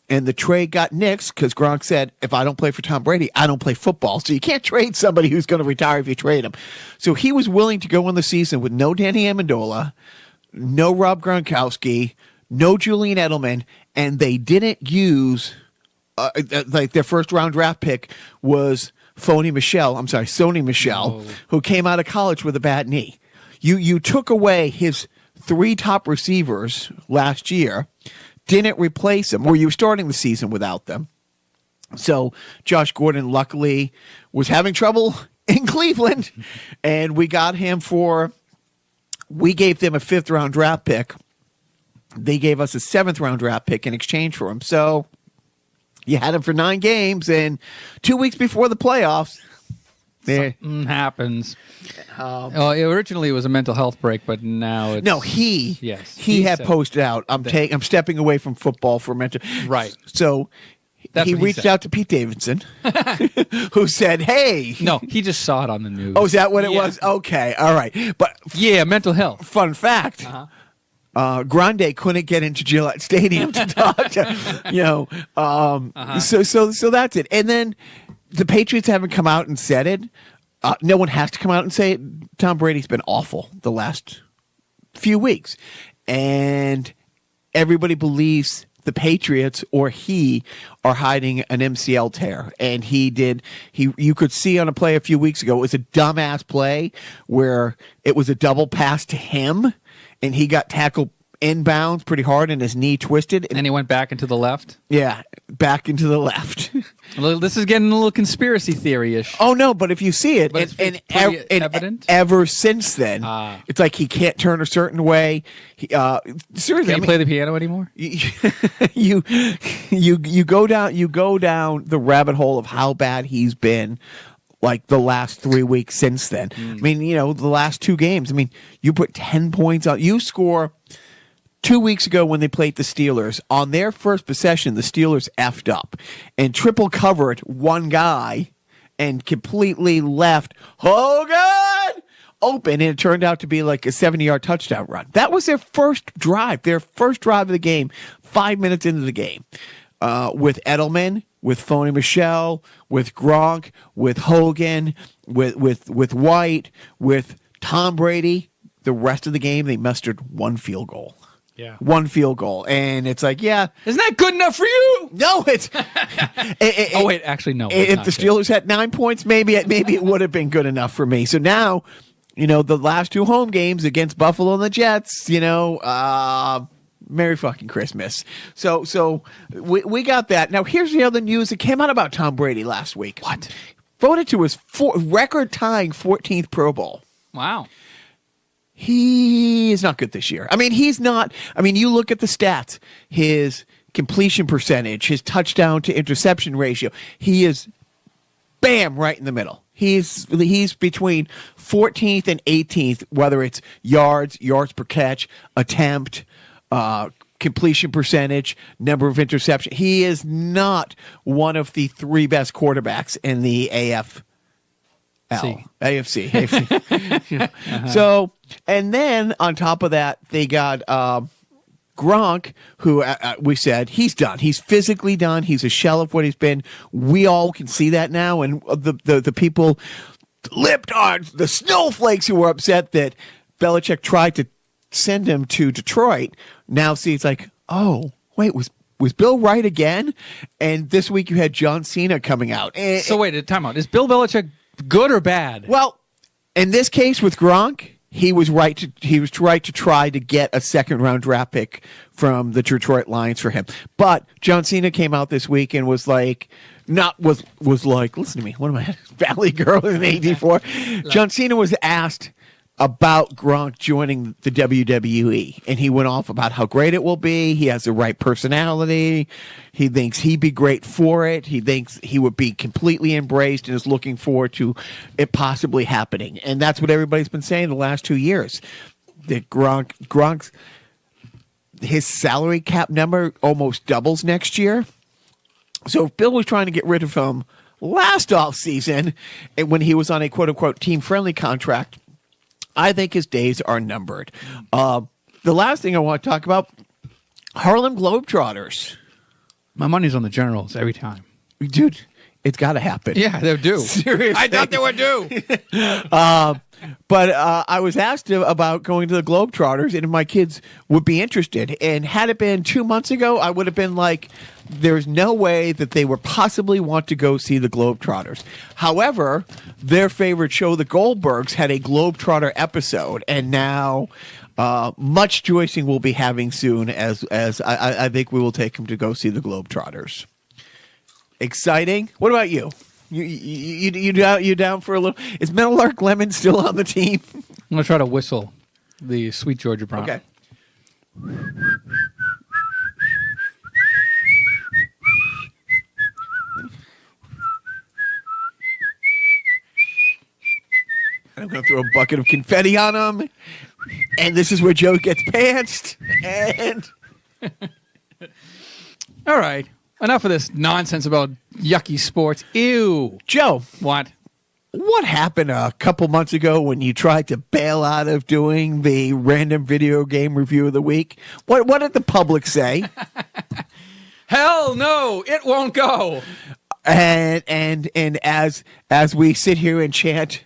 and the trade got nixed because Gronk said, if I don't play for Tom Brady, I don't play football. So you can't trade somebody who's going to retire if you trade him. So he was willing to go in the season with no Danny Amendola, no Rob Gronkowski, no Julian Edelman, and they didn't use like their first round draft pick was Sony Michel, who came out of college with a bad knee. You took away his 3 top receivers last year, didn't replace them, or you were starting the season without them. So Josh Gordon luckily was having trouble in Cleveland, and we got him for We gave them a 5th-round draft pick. They gave us a 7th-round draft pick in exchange for him. So you had him for 9 games, and 2 weeks before the playoffs, Something happens. Originally it was a mental health break, but now it's... No, he had said posted out, I'm stepping away from football for mental... Right. So That's he what he reached said. out to Pete Davidson, who said, hey... No, he just saw it on the news. Oh, is that what it was? Okay, all right. But yeah, mental health. fun fact... Grande couldn't get into Gillette Stadium to talk to, so that's it. And then the Patriots haven't come out and said it. No one has to come out and say it. Tom Brady's been awful the last few weeks. And everybody believes the Patriots or he are hiding an MCL tear. And you could see on a play a few weeks ago, it was a dumbass play where it was a double pass to him. And he got tackled inbounds pretty hard and his knee twisted. And he went back into the left? Yeah, back into the left. This is getting a little conspiracy theory-ish. Oh, no, but if you see it, But it's pretty evident? ever since then, it's like he can't turn a certain way. Seriously, Can't play the piano anymore? you go down the rabbit hole of how bad he's been. Like the last 3 weeks since then. I mean, the last 2 games. I mean, you put 10 points on. You score 2 weeks ago when they played the Steelers. On their first possession, the Steelers effed up and triple covered one guy and completely left Hogan open. And it turned out to be like a 70-yard touchdown run. That was their first drive of the game, 5 minutes into the game. With Edelman, with Phony Michelle, with Gronk, with Hogan, with White, with Tom Brady. The rest of the game, they mustered 1 field goal. Yeah. 1 field goal. And it's like, yeah. Isn't that good enough for you? No, it's... Oh, wait, actually, no. If the Steelers had 9 points, maybe it would have been good enough for me. So now, the last 2 home games against Buffalo and the Jets, Merry fucking Christmas. So we got that. Now, here's the other news that came out about Tom Brady last week. What? Voted to his record-tying 14th Pro Bowl. Wow. He is not good this year. I mean, he's not. I mean, you look at the stats, his completion percentage, his touchdown to interception ratio. He is, bam, right in the middle. He's between 14th and 18th, whether it's yards per catch, attempt, completion percentage, number of interceptions. He is not one of the 3 best quarterbacks in the AFC. So, and then on top of that, they got Gronk, who we said he's done. He's physically done. He's a shell of what he's been. We all can see that now. And the people, the libtards, the snowflakes who were upset that Belichick tried to send him to Detroit, now see it's like, oh, wait, was Bill right again? And this week you had John Cena coming out. So wait, time out. Is Bill Belichick good or bad? Well, in this case with Gronk, he was right to try to get a 2nd-round draft pick from the Detroit Lions for him. But John Cena came out this week and was like, listen to me, what am I, Valley Girl in '84? John Cena was asked about Gronk joining the WWE, and he went off about how great it will be. He has the right personality. He thinks he'd be great for it. He thinks he would be completely embraced and is looking forward to it possibly happening. And that's what everybody's been saying the last 2 years. That Gronk's his salary cap number almost doubles next year. So if Bill was trying to get rid of him last offseason, and when he was on a quote-unquote team-friendly contract, I think his days are numbered. The last thing I want to talk about, Harlem Globetrotters. My money's on the Generals every time. Dude, it's got to happen. Yeah, they're due. Seriously. I thought they were due. But I was asked about going to the Globetrotters and if my kids would be interested. And had it been 2 months ago, I would have been like, there's no way that they would possibly want to go see the Globetrotters. However, their favorite show, The Goldbergs, had a Globetrotter episode. And now much joicing we'll be having soon as I think we will take them to go see the Globetrotters. Exciting. What about you? You down for a little? Is Meadowlark Lemon still on the team? I'm going to try to whistle. The Sweet Georgia Brown. Okay. I'm going to throw a bucket of confetti on him. And this is where Joe gets pantsed. And All right. Enough of this nonsense about yucky sports. Ew. Joe, What? what happened a couple months ago when you tried to bail out of doing the random video game review of the week? What did the public say? Hell no, it won't go. And as we sit here and chant,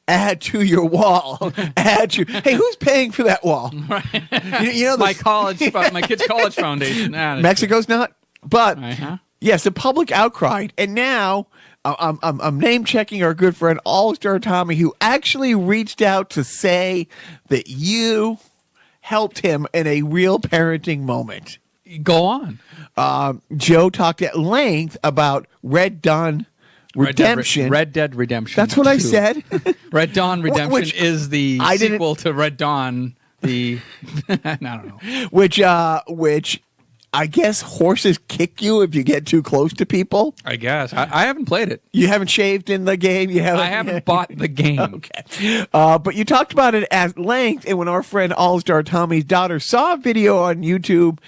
add to your wall, hey, who's paying for that wall? You know My kid's college foundation. Mexico's not, but Uh-huh. yes, the public outcried, and now I'm name checking our good friend All-Star Tommy, who actually reached out to say that you helped him in a real parenting moment. Go on. Joe talked at length about Red Dawn Redemption. Red Dead Redemption. That's what I 2. said. Red Dawn Redemption Which is the I didn't- sequel to Red Dawn. I don't know. which I guess horses kick you if you get too close to people. I guess I haven't played it. You haven't shaved in the game. I haven't bought the game. Okay. But you talked about it at length, and when our friend All-Star Tommy's daughter saw a video on YouTube,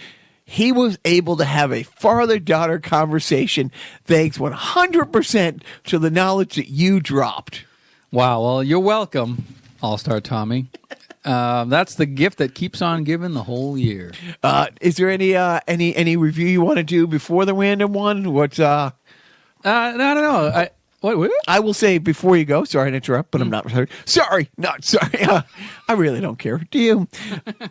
he was able to have a father-daughter conversation thanks 100% to the knowledge that you dropped. Wow. Well, you're welcome, All-Star Tommy. That's the gift that keeps on giving the whole year. Is there any review you want to do before the random one? What's I don't know. What? I will say before you go, sorry to interrupt, but I'm not sorry. Sorry, not sorry. I really don't care. Do you?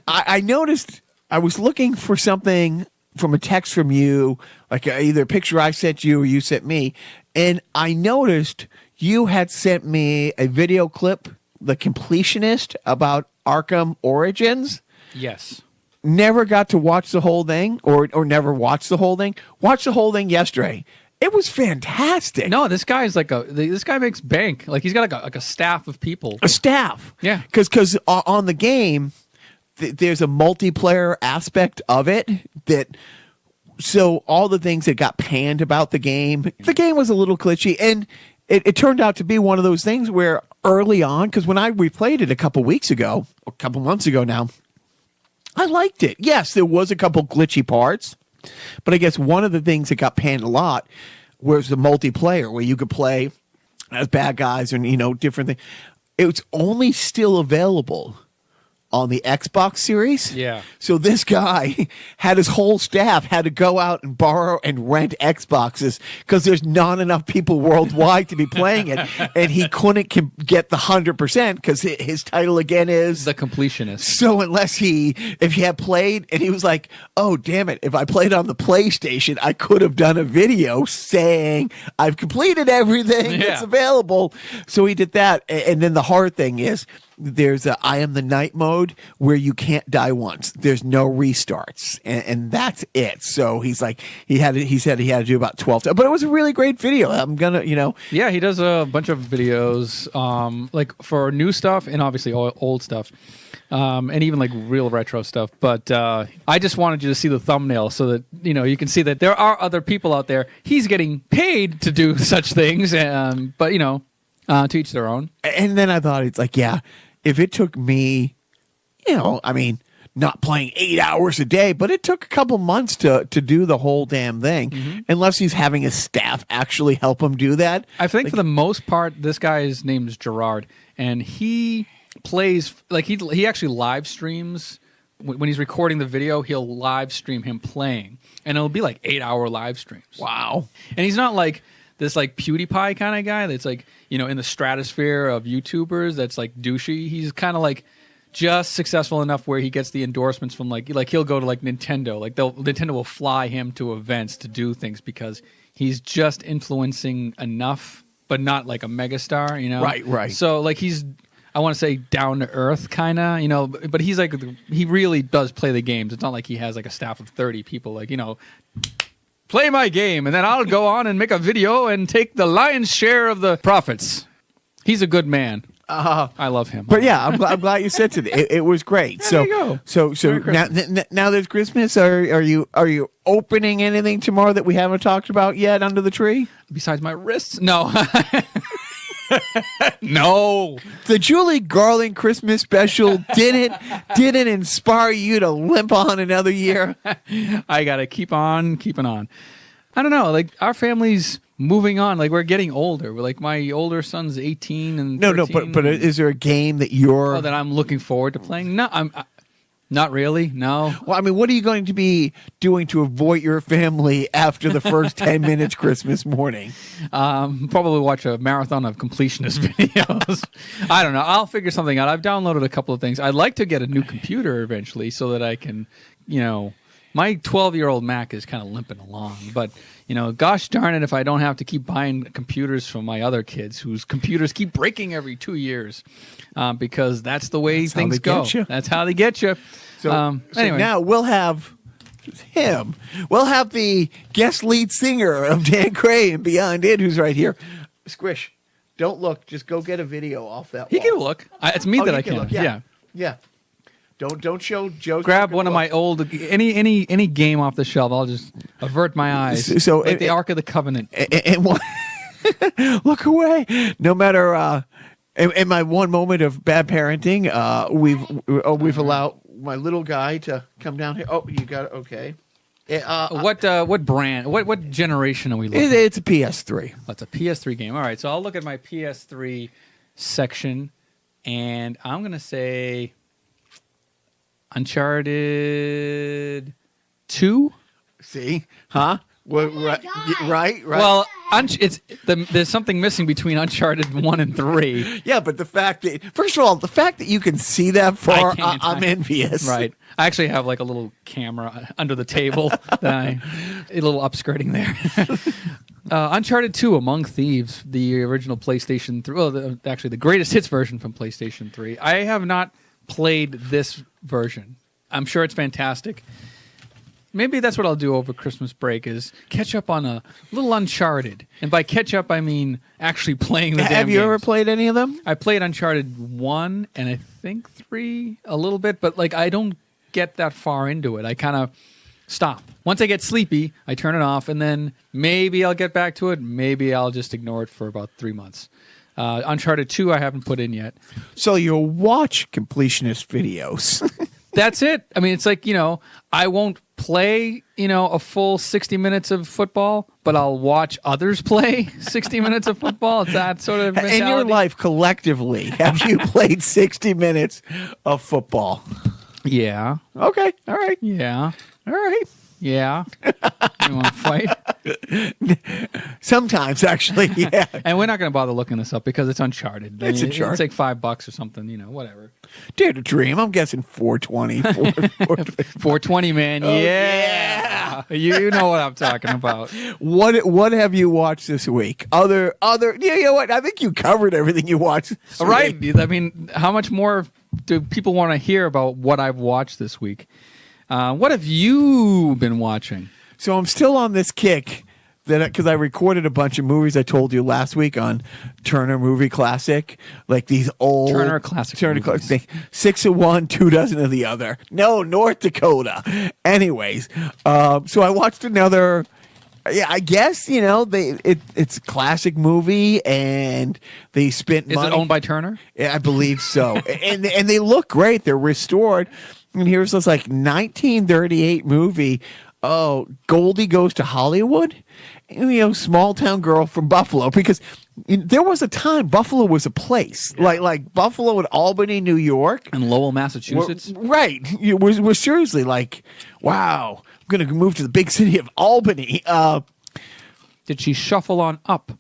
I noticed I was looking for something from a text from you, like either a picture I sent you or you sent me, and I noticed you had sent me a video clip, The Completionist, about Arkham Origins. Yes. Never got to watch the whole thing, or never watched the whole thing. Watched the whole thing yesterday. It was fantastic. No, this guy makes bank. Like he's got like a staff of people. A staff. Yeah. Because on the game, there's a multiplayer aspect of it so all the things that got panned about the game was a little glitchy, and it turned out to be one of those things where early on, because when I replayed it a couple months ago now, I liked it. Yes, there was a couple glitchy parts, but I guess one of the things that got panned a lot was the multiplayer, where you could play as bad guys and, different things. It was only still available on the Xbox series. Yeah. So this guy had his whole staff had to go out and borrow and rent Xboxes because there's not enough people worldwide to be playing it. And he couldn't get the 100% because his title again is The Completionist. So if he had played, and he was like, oh, damn it, if I played on the PlayStation, I could have done a video saying I've completed everything that's available. So he did that. And then the hard thing is, there's a I Am the Night mode where you can't die once. There's no restarts, and that's it. So he said he had to do about 12 times. But it was a really great video. I'm gonna, Yeah, he does a bunch of videos, like for new stuff and obviously old stuff, and even like real retro stuff. But I just wanted you to see the thumbnail so that you can see that there are other people out there. He's getting paid to do such things, but to each their own. And then I thought, it's like, yeah, if it took me, not playing 8 hours a day, but it took a couple months to do the whole damn thing, unless he's having his staff actually help him do that. I think for the most part, this guy's name is Gerard, and he plays, like he actually live streams. When he's recording the video, he'll live stream him playing, and it'll be like 8-hour live streams. Wow. And he's not like this like PewDiePie kind of guy that's like, in the stratosphere of YouTubers that's like douchey. He's kind of like just successful enough where he gets the endorsements from like he'll go to like Nintendo. Like Nintendo will fly him to events to do things because he's just influencing enough, but not like a megastar, Right. So like he's, I want to say down to earth kind of, but he's like, he really does play the games. It's not like he has like a staff of 30 people, like, play my game, and then I'll go on and make a video and take the lion's share of the profits. He's a good man. I love him. But yeah, I'm glad you said it. It was great. There you go. So now there's Christmas. Are you opening anything tomorrow that we haven't talked about yet under the tree? Besides my wrists? No. No. The Judy Garland Christmas special didn't inspire you to limp on another year. I gotta keep on keeping on. I don't know. Like our family's moving on. Like we're getting older. We're like my older son's 18 and 13. But is there a game that you're that I'm looking forward to playing? No, I'm not really. No. Well, I mean, what are you going to be doing to avoid your family after the first 10 minutes Christmas morning? Probably watch a marathon of completionist videos. I don't know. I'll figure something out. I've downloaded a couple of things. I'd like to get a new computer eventually so that I can, my 12-year-old Mac is kind of limping along. But, gosh darn it if I don't have to keep buying computers from my other kids whose computers keep breaking every 2 years because that's the way things go. That's how they get you. So anyway. Now we'll have him. We'll have the guest lead singer of Dan Gray and Beyond It, who's right here. Squish, don't look. Just go get a video off that wall. He can look. It's me that I can. Look. Yeah. Don't show Joe's. Grab one of my old any game off the shelf. I'll just avert my eyes. So like the Ark of the Covenant. And look away. No matter. In my one moment of bad parenting, we've allowed my little guy to come down here. Oh, you got it. Okay. What brand? What generation are we looking at? It's a PS3. That's a PS3 game. All right, so I'll look at my PS3 section, and I'm going to say Uncharted 2. See? Huh? Right. Well, there's something missing between Uncharted 1 and 3. Yeah, but the fact that you can see that far, I'm envious. Right. I actually have like a little camera under the table a little upskirting there. Uncharted 2, Among Thieves, the original PlayStation 3. Well, actually, the greatest hits version from PlayStation 3. I have not played this version. I'm sure it's fantastic. Maybe that's what I'll do over Christmas break is catch up on a little Uncharted. And by catch up, I mean actually playing the damn Have you games. ever played any of them? I played Uncharted 1 and I think 3 a little bit, but like I don't get that far into it. I kind of stop. Once I get sleepy, I turn it off, and then maybe I'll get back to it. Maybe I'll just ignore it for about 3 months. Uncharted 2 I haven't put in yet. So you'll watch completionist videos. That's it. I mean, it's like, I won't play, a full 60 minutes of football, but I'll watch others play 60 minutes of football. It's that sort of mentality. In your life, collectively, have you played 60 minutes of football? Yeah. Okay. All right. Yeah. All right. Yeah. You want to fight? Sometimes, actually, yeah. And we're not going to bother looking this up because it's Uncharted. It's Uncharted. It's like $5 or something, whatever. Dare to dream. I'm guessing 420. 420, man. Yeah. You know what I'm talking about. What have you watched this week? Other. Yeah, you know what? I think you covered everything you watched. Right. I mean, how much more do people want to hear about what I've watched this week? What have you been watching? So I'm still on this kick because I recorded a bunch of movies I told you last week on Turner Movie Classic, like these old Turner Classic Classic, 6 of one, 2 dozen of the other. No, North Dakota. Anyways, so I watched another. Yeah, I guess it's a classic movie, and they spent money. Is it owned by Turner? Yeah, I believe so, and they look great. They're restored. And here's this 1938 movie. Oh, Goldie Goes to Hollywood. Small town girl from Buffalo, because there was a time Buffalo was a place, like Buffalo and Albany, New York, and Lowell, Massachusetts. Right, we're seriously like, wow, I'm going to move to the big city of Albany. Did she shuffle on up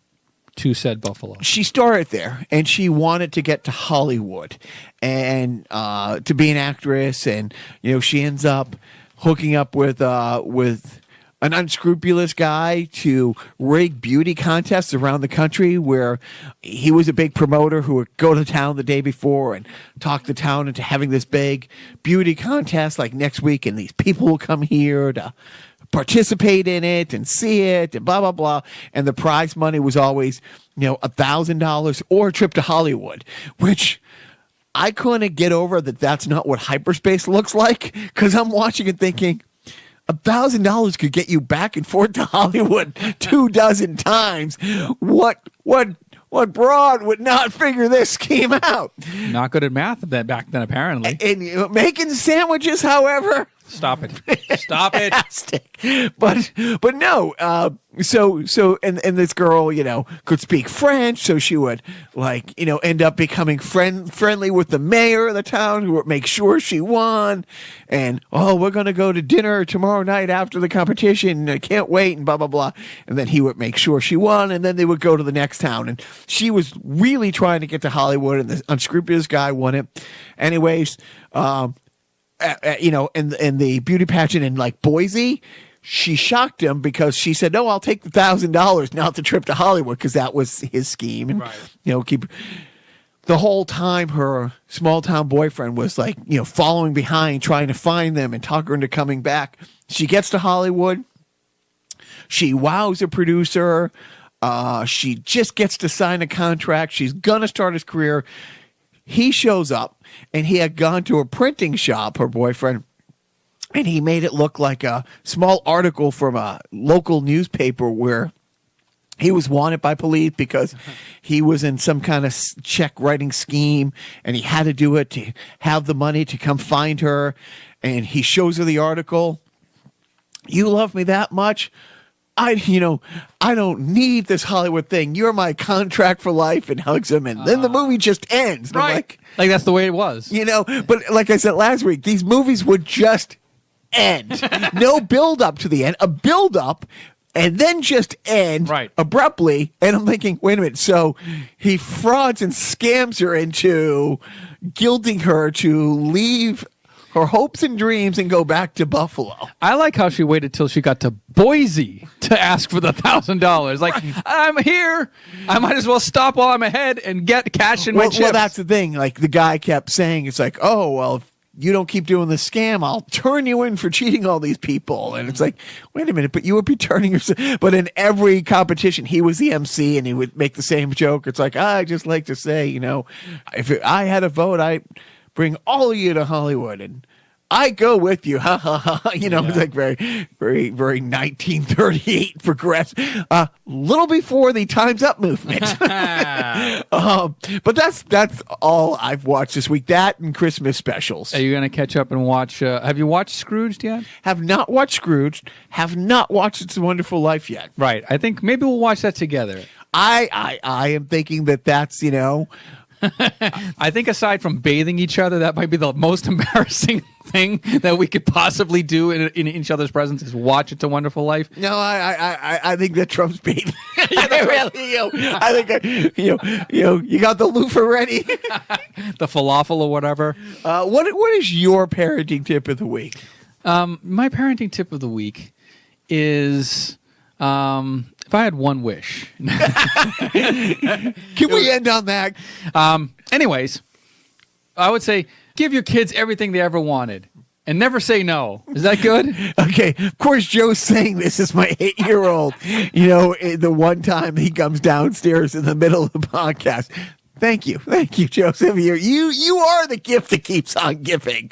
to said Buffalo? She started there, and she wanted to get to Hollywood and to be an actress, and she ends up hooking up with an unscrupulous guy to rig beauty contests around the country, where he was a big promoter who would go to town the day before and talk the town into having this big beauty contest like next week, and these people will come here to participate in it and see it and blah, blah, blah. And the prize money was always, $1,000 or a trip to Hollywood, which I couldn't get over that that's not what hyperspace looks like, because I'm watching it thinking, $1,000 could get you back and forth to Hollywood 24 times. What broad would not figure this scheme out? Not good at math back then, apparently. And making sandwiches, however. Stop it. Stop it. Fantastic. But no. So this girl, could speak French, so she would end up becoming friendly with the mayor of the town, who would make sure she won. And we're gonna go to dinner tomorrow night after the competition. I can't wait, and blah blah blah. And then he would make sure she won, and then they would go to the next town. And she was really trying to get to Hollywood, and the unscrupulous guy won it. Anyways, in the beauty pageant in Boise, she shocked him because she said, "No, I'll take the $1,000, not the trip to Hollywood," because that was his scheme. And keep the whole time her small town boyfriend was following behind, trying to find them and talk her into coming back. She gets to Hollywood. She wows a producer. She just gets to sign a contract. She's gonna start his career. He shows up, and he had gone to a printing shop, her boyfriend, and he made it look like a small article from a local newspaper where he was wanted by police because he was in some kind of check writing scheme, and he had to do it to have the money to come find her. And he shows her the article. "You love me that much? I don't need this Hollywood thing. You're my contract for life," and hugs him. And then the movie just ends. And I'm like that's the way it was. But like I said last week, these movies would just end. No build up to the end. A build up and then just end abruptly. And I'm thinking, wait a minute. So he frauds and scams her into guilting her to leave her hopes and dreams and go back to Buffalo. I like how she waited till she got to Boise to ask for the $1,000. I'm here. I might as well stop while I'm ahead and get cash in my chips. Well, that's the thing. The guy kept saying, it's if you don't keep doing the scam, I'll turn you in for cheating all these people. And it's wait a minute, but you would be turning yourself. But in every competition, he was the MC, and he would make the same joke. It's I just like to say, if I had a vote, I'd bring all of you to Hollywood, and I go with you. Ha ha ha. It's very, very, very 1938 progressive. Little before the Time's Up movement. But that's all I've watched this week. That and Christmas specials. Are you going to catch up and watch? Have you watched Scrooged yet? Have not watched Scrooged. Have not watched It's a Wonderful Life yet. Right. I think maybe we'll watch that together. I am thinking that's I think aside from bathing each other, that might be the most embarrassing thing that we could possibly do in each other's presence is watch It's a Wonderful Life. No, I think that Trump's bathing. I think you got the loofah ready, the falafel or whatever. What is your parenting tip of the week? My parenting tip of the week is. If I had one wish. Can we end on that? Anyways, I would say give your kids everything they ever wanted and never say no. Is that good? Okay. Of course, Joe's saying this is my 8-year-old. The one time he comes downstairs in the middle of the podcast. Thank you, Joseph. You are the gift that keeps on giving.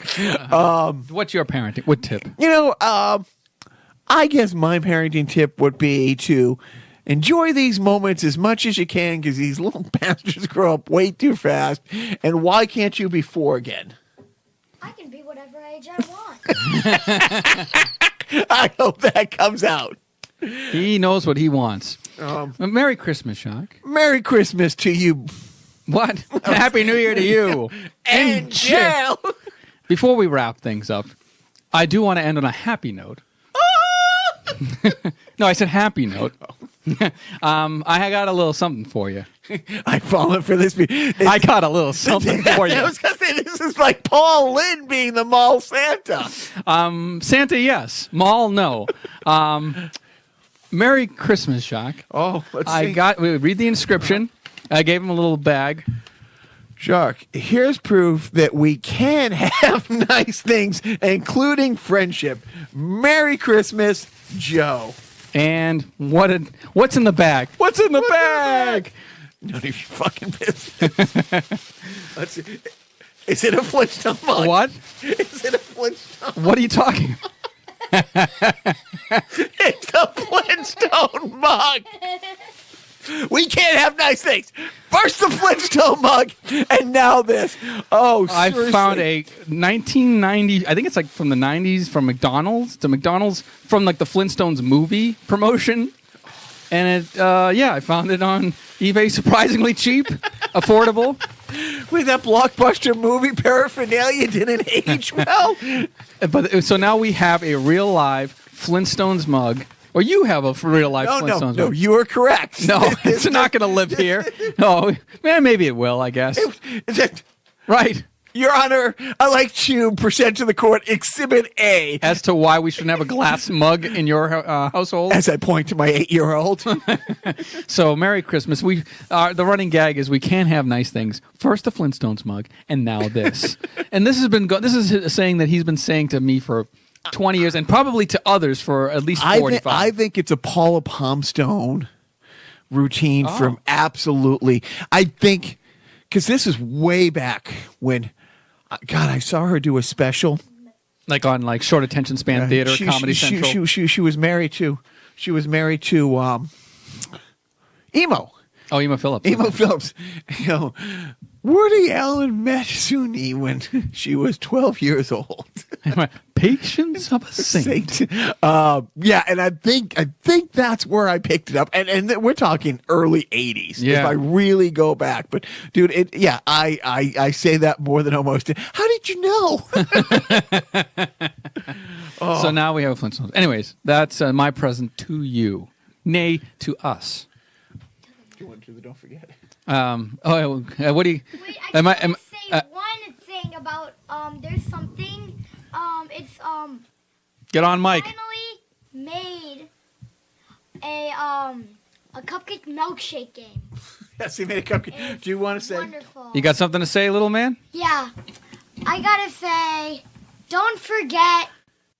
What's your parenting? What tip? I guess my parenting tip would be to enjoy these moments as much as you can, because these little bastards grow up way too fast. And why can't you be 4 again? I can be whatever age I want. I hope that comes out. He knows what he wants. Merry Christmas, Jacques. Merry Christmas to you. What? Happy New Year to you. And jail. Before we wrap things up, I do want to end on a happy note. No, I said happy note. I got a little something for you. I've fallen for this. I got a little something for you. I was going to say, this is like Paul Lynde being the mall Santa. Santa, yes. Mall, no. Merry Christmas, Jacques. Oh, let's see. Read the inscription. I gave him a little bag. Jacques, here's proof that we can have nice things, including friendship. Merry Christmas, Joe. And what's in the bag? What's in the bag? None of your fucking business. Let's see. Is it a Flintstone mug? What? Is it a Flintstone? What are you talking about? It's a Flintstone mug. We can't have nice things. First the Flintstone mug, and now this. Oh, I seriously. found a 1990. I think it's like from the 90s, from McDonald's from like the Flintstones movie promotion, and it. Yeah, I found it on eBay, surprisingly cheap, affordable. With that blockbuster movie paraphernalia didn't age well. But so now we have a real live Flintstones mug. Or you have a real life Flintstones No, mug. you are correct. No, it's not going to live here. No, man, maybe it will, I guess. Right. Your Honor, I like to present to the court Exhibit A. As to why we shouldn't have a glass mug in your household. As I point to my 8-year-old. So, Merry Christmas. The running gag is we can't have nice things. First the Flintstones mug, and now this. And this is a saying that he's been saying to me for 20 years, and probably to others for at least 45. I think it's a Paula Palmstone routine from absolutely. I think, because this is way back when, God, I saw her do a special. Like on like short attention span theater, Comedy Central. She was married to, Emo. Oh, Emo Phillips. Emo Phillips. You know, Woody Allen met Suni when she was 12 years old. Patience of a saint. Yeah, and I think that's where I picked it up, and we're talking early 80s. Yeah. If I really go back, but dude, I say that more than almost. How did you know? So now we have a Flintstones. Anyways, that's my present to you, nay, to us. You want to? Don't forget. What do you? Wait, I just want to say one thing about there's something it's Get on mic. finally made a cupcake milkshake game. Yes, he made a cupcake. It's Do you want to say? wonderful. You got something to say, little man? Yeah, I gotta say, don't forget.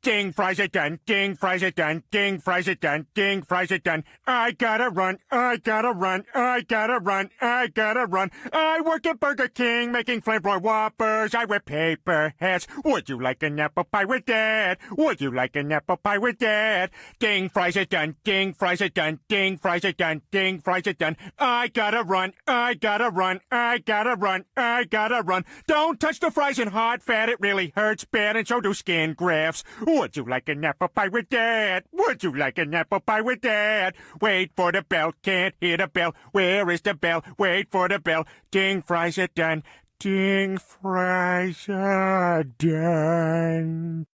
Ding, fries it done. Ding, fries it done. Ding, fries it done. Ding, fries it done. I gotta run. I gotta run. I gotta run. I gotta run. I work at Burger King making flamboyant Whoppers. I wear paper hats. Would you like an apple pie with that? Would you like an apple pie with that? Ding, fries it done. Ding, fries it done. Ding, fries it done. Ding, fries it done. I gotta run. I gotta run. I gotta run. I gotta run. Don't touch the fries in hot fat. It really hurts bad, and so do skin grafts. Would you like an apple pie with that? Would you like an apple pie with that? Wait for the bell, can't hear the bell. Where is the bell? Wait for the bell. Ding, fries are done. Ding, fries are done.